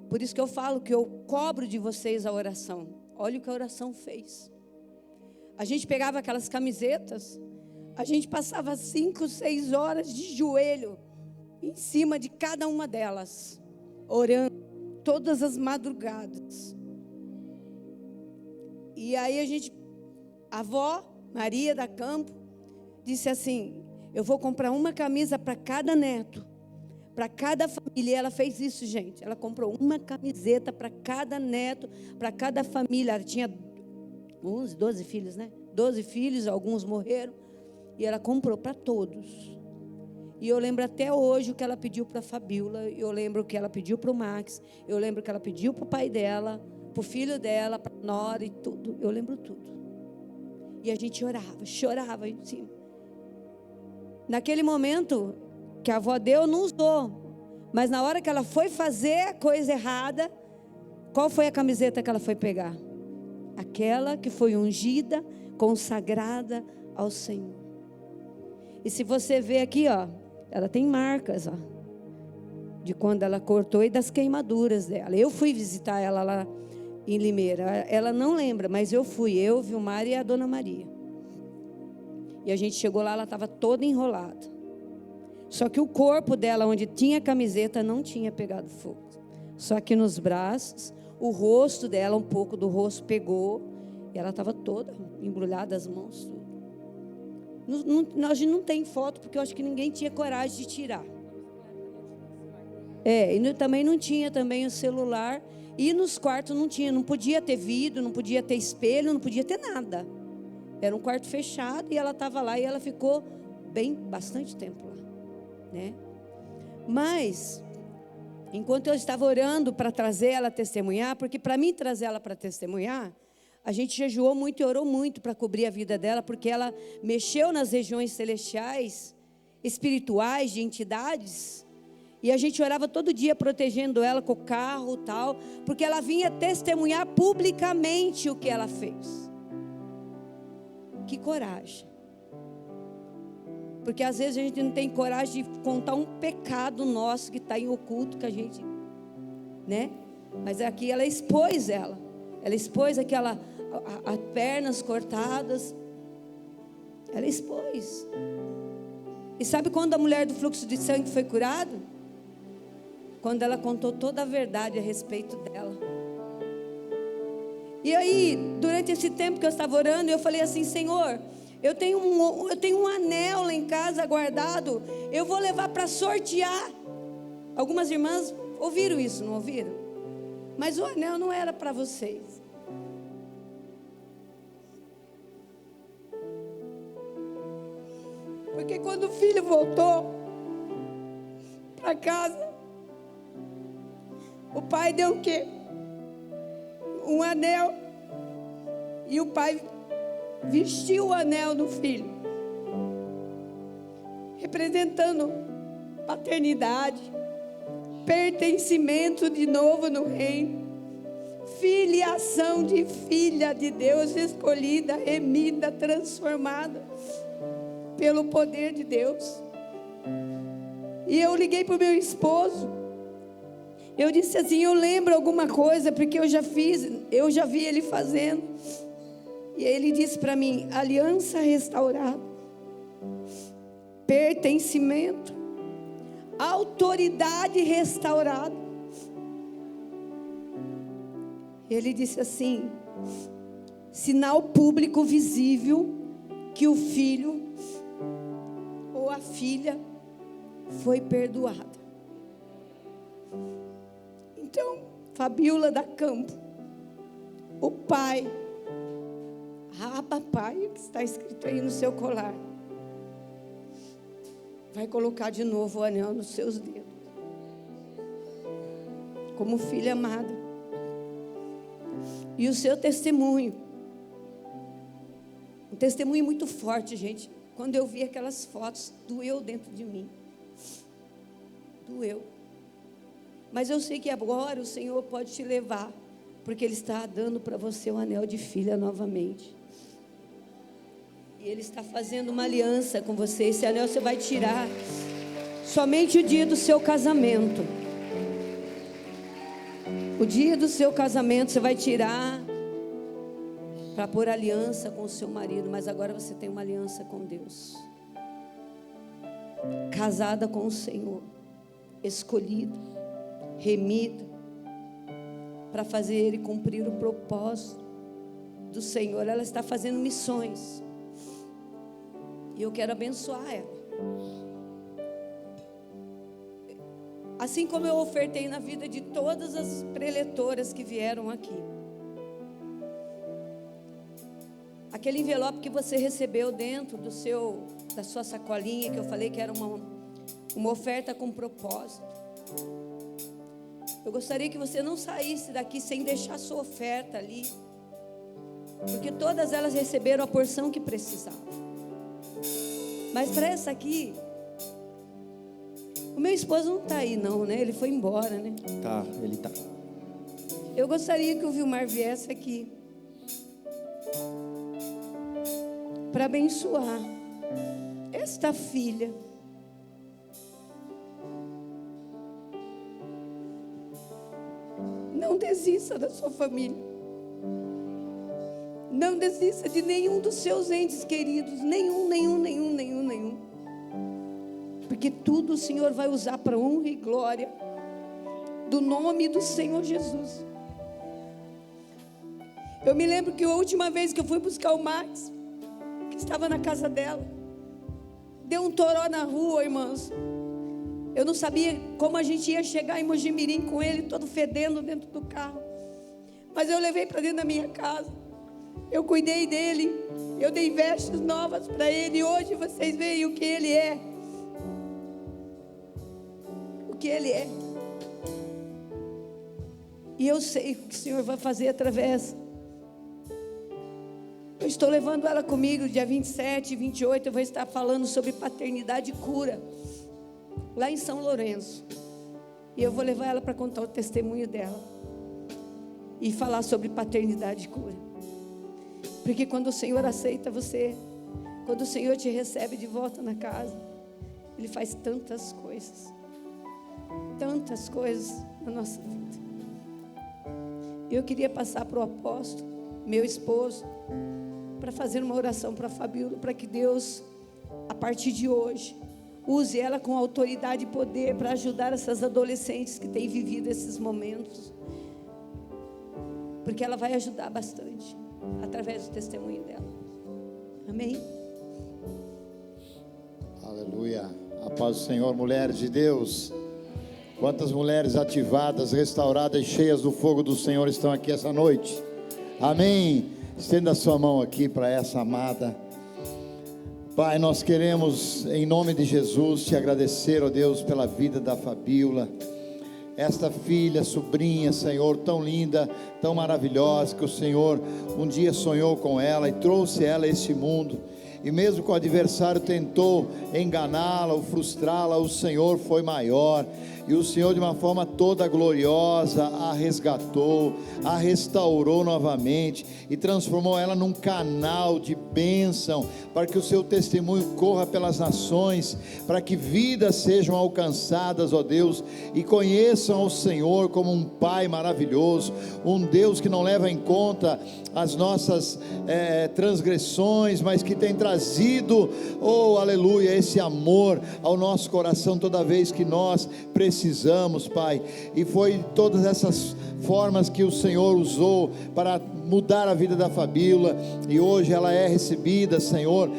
Por isso que eu falo que eu cobro de vocês a oração. Olha o que a oração fez. A gente pegava aquelas camisetas, a gente passava 5, 6 horas de joelho em cima de cada uma delas, orando todas as madrugadas. E aí a avó Maria da Campo disse assim: eu vou comprar uma camisa para cada neto, para cada família. E ela fez isso, gente. Ela comprou uma camiseta para cada neto, para cada família. Ela tinha 11, 12 filhos, né? 12 filhos, alguns morreram. E ela comprou para todos. E eu lembro até hoje o que ela pediu para a Fabíola. Eu lembro o que ela pediu para o Max. Eu lembro o que ela pediu para o pai dela, para o filho dela, para a nora e tudo. Eu lembro tudo. E a gente orava, chorava em cima. Naquele momento que a avó deu, não usou. Mas na hora que ela foi fazer a coisa errada, qual foi a camiseta que ela foi pegar? Aquela que foi ungida, consagrada ao Senhor. E se você ver aqui, ó, ela tem marcas, ó, de quando ela cortou e das queimaduras dela. Eu fui visitar ela lá em Limeira. Ela não lembra, mas eu fui. Eu, Vilmar e a Dona Maria. E a gente chegou lá, ela estava toda enrolada. Só que o corpo dela, onde tinha a camiseta, não tinha pegado fogo. Só que nos braços, o rosto dela, um pouco do rosto pegou. E ela estava toda embrulhada, as mãos, tudo. Nós não tem foto, porque eu acho que ninguém tinha coragem de tirar. E também não tinha também o celular. E nos quartos não tinha, não podia ter vidro, não podia ter espelho, não podia ter nada. Era um quarto fechado e ela estava lá e ela ficou bastante tempo lá, né? Mas, enquanto eu estava orando para trazer ela a testemunhar, porque para mim trazer ela para testemunhar, a gente jejuou muito e orou muito para cobrir a vida dela, porque ela mexeu nas regiões celestiais, espirituais, de entidades. E a gente orava todo dia protegendo ela com o carro e tal, porque ela vinha testemunhar publicamente o que ela fez. Que coragem. Porque às vezes a gente não tem coragem de contar um pecado nosso que está em oculto, que a gente, né? Mas aqui ela expôs ela. Ela expôs aquela, as pernas cortadas. Ela expôs. E sabe quando a mulher do fluxo de sangue foi curada? Quando ela contou toda a verdade a respeito dela. E aí, durante esse tempo que eu estava orando, eu falei assim: Senhor, eu tenho um anel lá em casa guardado, eu vou levar para sortear. Algumas irmãs ouviram isso, não ouviram? Mas o anel não era para vocês. Porque quando o filho voltou para casa, o pai deu o quê? Um anel. E o pai vestiu o anel do filho, representando paternidade, pertencimento de novo no reino, filiação de filha de Deus, escolhida, remida, transformada pelo poder de Deus. E eu liguei para o meu esposo. Eu disse assim: eu lembro alguma coisa, porque eu já vi ele fazendo. E ele disse para mim: aliança restaurada, pertencimento, autoridade restaurada. Ele disse assim: sinal público visível que o filho ou a filha foi perdoada. Então, Fabíola da Campo, o pai, Abba Pai, que está escrito aí no seu colar, vai colocar de novo o anel nos seus dedos, como filha amada. E o seu testemunho, um testemunho muito forte, gente. Quando eu vi aquelas fotos, doeu dentro de mim. Doeu. Mas eu sei que agora o Senhor pode te levar, porque Ele está dando para você um anel de filha novamente. E Ele está fazendo uma aliança com você. Esse anel você vai tirar somente o dia do seu casamento. O dia do seu casamento você vai tirar para pôr aliança com o seu marido. Mas agora você tem uma aliança com Deus, casada com o Senhor, escolhida, remida, para fazer Ele cumprir o propósito do Senhor. Ela está fazendo missões, e eu quero abençoar ela. Assim como eu ofertei na vida de todas as preletoras que vieram aqui. Aquele envelope que você recebeu dentro da sua sacolinha, que eu falei que era uma oferta com propósito. Eu gostaria que você não saísse daqui sem deixar a sua oferta ali, porque todas elas receberam a porção que precisavam. Mas para essa aqui, o meu esposo não está aí não, né? Ele foi embora, né? Tá, ele tá. Eu gostaria que o Vilmar viesse aqui para abençoar esta filha. Não desista da sua família. Não desista de nenhum dos seus entes queridos. Nenhum. Porque tudo o Senhor vai usar para honra e glória do nome do Senhor Jesus. Eu me lembro que a última vez que eu fui buscar o Max, que estava na casa dela, deu um toró na rua, irmãos. Eu não sabia como a gente ia chegar em Mojimirim com ele todo fedendo dentro do carro. Mas eu levei para dentro da minha casa. Eu cuidei dele. Eu dei vestes novas para ele. E hoje vocês veem o que ele é. O que ele é. E eu sei o que o Senhor vai fazer através. Eu estou levando ela comigo, dia 27 e 28, eu vou estar falando sobre paternidade e cura, lá em São Lourenço. E eu vou levar ela para contar o testemunho dela e falar sobre paternidade e cura. Porque quando o Senhor aceita você, quando o Senhor te recebe de volta na casa, Ele faz tantas coisas na nossa vida. Eu queria passar para o apóstolo, meu esposo, para fazer uma oração para a Fabíola, para que Deus, a partir de hoje, use ela com autoridade e poder para ajudar essas adolescentes que têm vivido esses momentos, porque ela vai ajudar bastante através do testemunho dela. Amém? Aleluia. A paz do Senhor. Mulheres de Deus, quantas mulheres ativadas, restauradas e cheias do fogo do Senhor estão aqui essa noite? Amém. Estenda a sua mão aqui para essa amada. Pai, nós queremos, em nome de Jesus, te agradecer, ó Deus, pela vida da Fabíola, esta filha, sobrinha, Senhor, tão linda, tão maravilhosa, que o Senhor um dia sonhou com ela e trouxe ela a este mundo. E mesmo que o adversário tentou enganá-la ou frustrá-la, o Senhor foi maior. E o Senhor, de uma forma toda gloriosa, a resgatou, a restaurou novamente e transformou ela num canal de bênção, para que o seu testemunho corra pelas nações, para que vidas sejam alcançadas, ó Deus, e conheçam o Senhor como um Pai maravilhoso, um Deus que não leva em conta as nossas transgressões, mas que tem trazido, oh aleluia, esse amor ao nosso coração toda vez que nós precisamos, Pai. E foi todas essas formas que o Senhor usou para mudar a vida da Fabíola, e hoje ela é recebida, Senhor,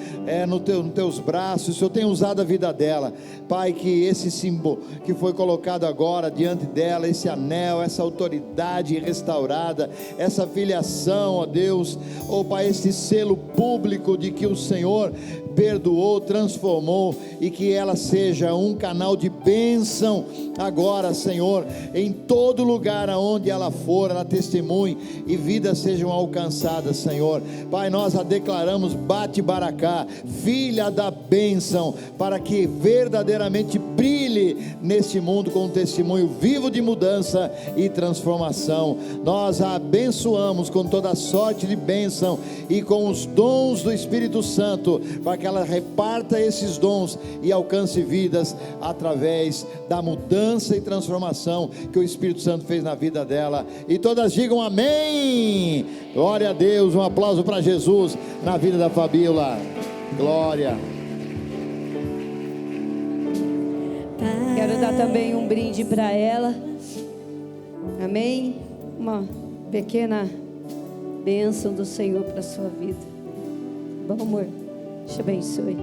nos teus braços. O Senhor tem usado a vida dela, Pai, que esse símbolo que foi colocado agora diante dela, esse anel, essa autoridade restaurada, essa filiação, ó Deus, ó Pai, esse selo público de que o Senhor perdoou, transformou, e que ela seja um canal de bênção agora, Senhor, em todo lugar aonde ela for, ela testemunhe e vidas sejam alcançadas, Senhor. Pai, nós a declaramos Bate Baracá, filha da bênção, para que verdadeiramente brilhe neste mundo com um testemunho vivo de mudança e transformação. Nós a abençoamos com toda sorte de bênção e com os dons do Espírito Santo, para que ela reparta esses dons e alcance vidas através da mudança e transformação que o Espírito Santo fez na vida dela. E todas digam amém. Glória a Deus, um aplauso para Jesus na vida da Fabíola. Glória. Quero dar também um brinde para ela. Amém. Uma pequena bênção do Senhor para a sua vida. Bom, amor, te abençoe.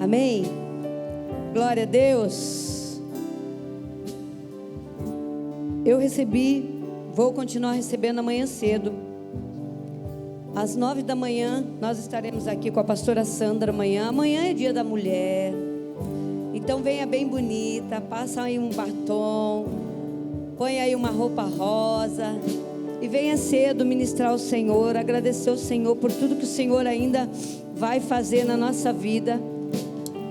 Amém. Glória a Deus. Eu recebi, vou continuar recebendo amanhã cedo. Às 9 da manhã, nós estaremos aqui com a pastora Sandra amanhã. Amanhã é dia da mulher. Então venha bem bonita, passa aí um batom, põe aí uma roupa rosa e venha cedo ministrar ao Senhor, agradecer ao Senhor por tudo que o Senhor ainda vai fazer na nossa vida.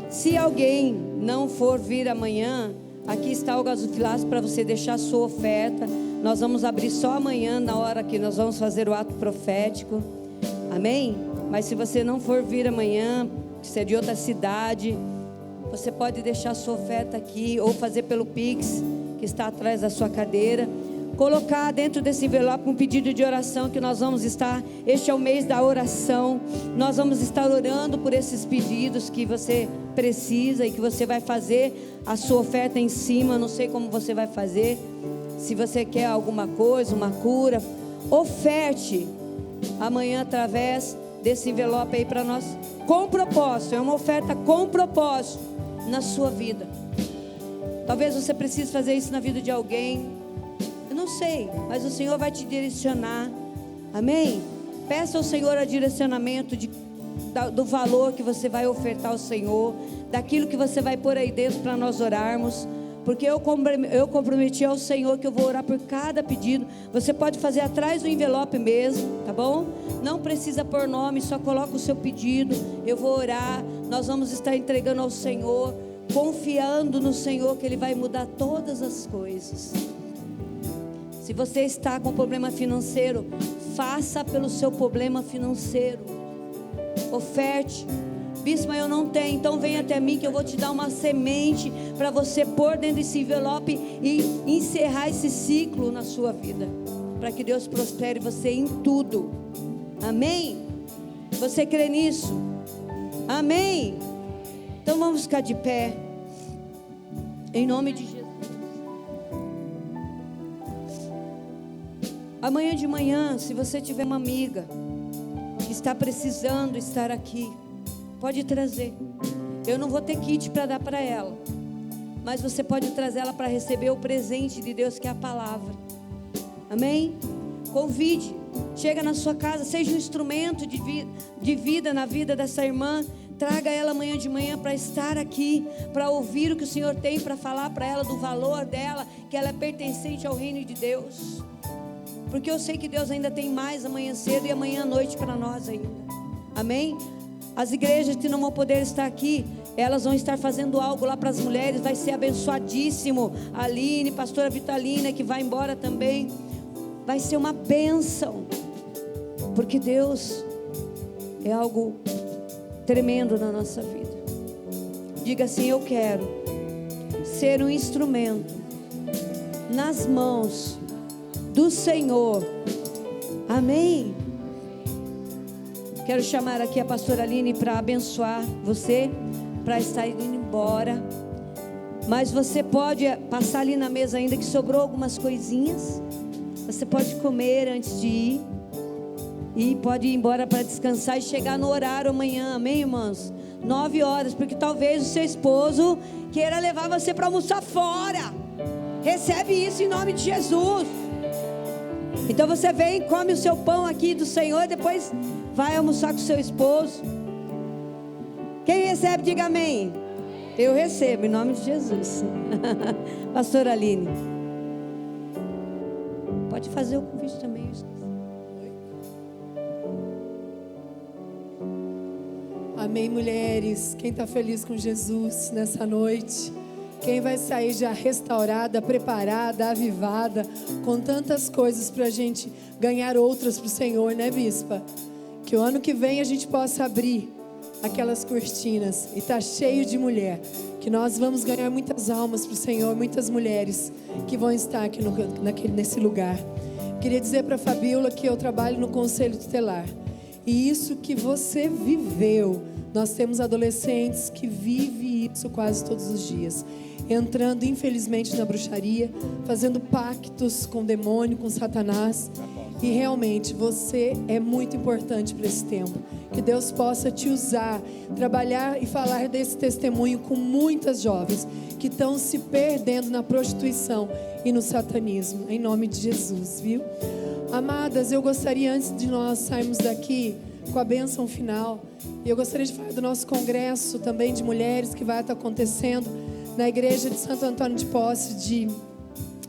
Se alguém não for vir amanhã, aqui está o gasofilaço para você deixar a sua oferta. Nós vamos abrir só amanhã, na hora que nós vamos fazer o ato profético. Amém? Mas se você não for vir amanhã, se é de outra cidade, você pode deixar a sua oferta aqui, ou fazer pelo Pix, que está atrás da sua cadeira. Colocar dentro desse envelope um pedido de oração que nós vamos estar, este é o mês da oração, nós vamos estar orando por esses pedidos que você precisa e que você vai fazer a sua oferta em cima. Não sei como você vai fazer, se você quer alguma coisa, uma cura, oferte amanhã através desse envelope aí para nós, com propósito, é uma oferta com propósito na sua vida. Talvez você precise fazer isso na vida de alguém, não sei, mas o Senhor vai te direcionar. Amém? Peça ao Senhor o direcionamento do valor que você vai ofertar ao Senhor, daquilo que você vai pôr aí dentro para nós orarmos, porque eu comprometi ao Senhor que eu vou orar por cada pedido. Você pode fazer atrás do envelope mesmo, tá bom? Não precisa pôr nome, só coloca o seu pedido, eu vou orar, nós vamos estar entregando ao Senhor, confiando no Senhor que Ele vai mudar todas as coisas. Se você está com problema financeiro, faça pelo seu problema financeiro. Oferte. Bispo, eu não tenho, então vem até mim que eu vou te dar uma semente para você pôr dentro desse envelope e encerrar esse ciclo na sua vida, para que Deus prospere você em tudo. Amém? Você crê nisso? Amém? Então vamos ficar de pé, em nome de Jesus. Amanhã de manhã, se você tiver uma amiga que está precisando estar aqui, pode trazer. Eu não vou ter kit para dar para ela, mas você pode trazer ela para receber o presente de Deus, que é a palavra. Amém? Convide, chega na sua casa, seja um instrumento de vida na vida dessa irmã. Traga ela amanhã de manhã para estar aqui, para ouvir o que o Senhor tem para falar para ela, do valor dela, que ela é pertencente ao reino de Deus. Porque eu sei que Deus ainda tem mais amanhã cedo e amanhã à noite para nós ainda. Amém? As igrejas que não vão poder estar aqui, elas vão estar fazendo algo lá para as mulheres. Vai ser abençoadíssimo. A Aline, pastora Vitalina, que vai embora também. Vai ser uma bênção. Porque Deus é algo tremendo na nossa vida. Diga assim: eu quero ser um instrumento nas mãos do Senhor. Amém? Quero chamar aqui a pastora Aline para abençoar você, para estar indo embora. Mas você pode passar ali na mesa ainda, que sobrou algumas coisinhas. Você pode comer antes de ir. E pode ir embora para descansar e chegar no horário amanhã. Amém, irmãos? 9 horas, porque talvez o seu esposo queira levar você para almoçar fora. Recebe isso em nome de Jesus. Então você vem, come o seu pão aqui do Senhor, depois vai almoçar com o seu esposo. Quem recebe, diga amém. Eu recebo, em nome de Jesus. Pastora Aline. Pode fazer o convite também. Amém, mulheres. Quem está feliz com Jesus nessa noite? Quem vai sair já restaurada, preparada, avivada, com tantas coisas para a gente ganhar outras para o Senhor, né, bispa? Que o ano que vem a gente possa abrir aquelas cortinas e tá cheio de mulher. Que nós vamos ganhar muitas almas para o Senhor, muitas mulheres que vão estar aqui nesse lugar. Queria dizer para a Fabíola que eu trabalho no Conselho Tutelar. E isso que você viveu, nós temos adolescentes que vivem isso quase todos os dias. Entrando, infelizmente, na bruxaria, fazendo pactos com o demônio, com Satanás. E realmente, você é muito importante para esse tempo. Que Deus possa te usar, trabalhar e falar desse testemunho com muitas jovens que estão se perdendo na prostituição e no satanismo. Em nome de Jesus, viu? Amadas, eu gostaria, antes de nós sairmos daqui com a bênção final, eu gostaria de falar do nosso congresso também de mulheres que vai estar acontecendo na igreja de Santo Antônio de Posse,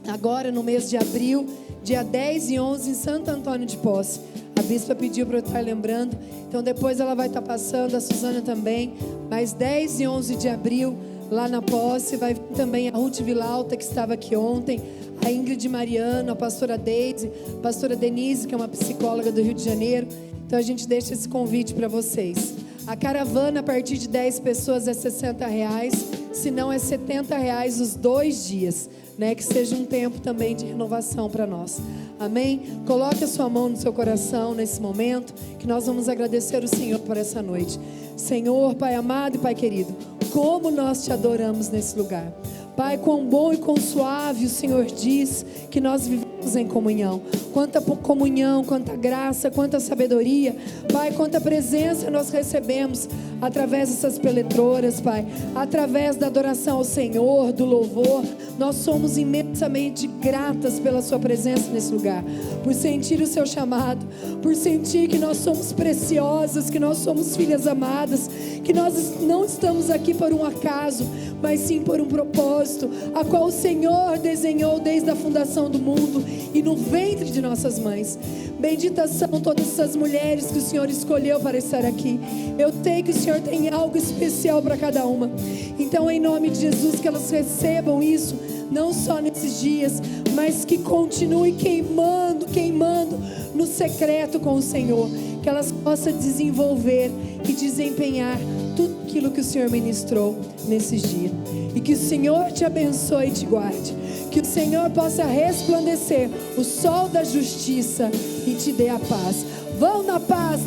agora no mês de abril, dia 10 e 11 em Santo Antônio de Posse. A bispa pediu para eu estar lembrando, então depois ela vai estar passando, a Suzana também, mas 10 e 11 de abril, lá na Posse, vai vir também a Ruth Vilauta, que estava aqui ontem, a Ingrid Mariano, a pastora Deise, a pastora Denise, que é uma psicóloga do Rio de Janeiro. Então a gente deixa esse convite para vocês. A caravana, a partir de 10 pessoas, é R$60, se não é R$70 os 2 dias, né? Que seja um tempo também de renovação para nós. Amém? Coloque a sua mão no seu coração nesse momento, que nós vamos agradecer o Senhor por essa noite. Senhor, Pai amado e Pai querido, como nós te adoramos nesse lugar. Pai, quão bom e quão suave o Senhor diz que nós vivemos em comunhão. Quanta comunhão, quanta graça, quanta sabedoria. Pai, quanta presença nós recebemos através dessas peletroras, Pai. Através da adoração ao Senhor, do louvor. Nós somos imensamente gratas pela sua presença nesse lugar. Por sentir o seu chamado. Por sentir que nós somos preciosas, que nós somos filhas amadas. Que nós não estamos aqui por um acaso, mas sim por um propósito, a qual o Senhor desenhou desde a fundação do mundo e no ventre de nossas mães. Benditas são todas essas mulheres que o Senhor escolheu para estar aqui. Eu sei que o Senhor tem algo especial para cada uma. Então, em nome de Jesus, que elas recebam isso, não só nesses dias, mas que continue queimando no secreto com o Senhor. Que elas possam desenvolver e desempenhar tudo aquilo que o Senhor ministrou nesses dias. E que o Senhor te abençoe e te guarde. Que o Senhor possa resplandecer o sol da justiça e te dê a paz. Vão na paz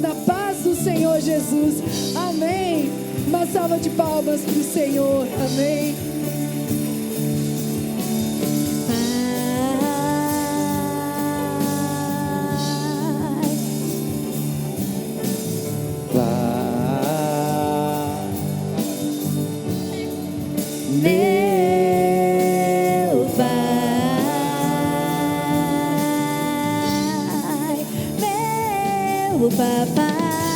do Senhor Jesus. Amém. Uma salva de palmas para o Senhor. Amém. Meu Pai, meu Papai.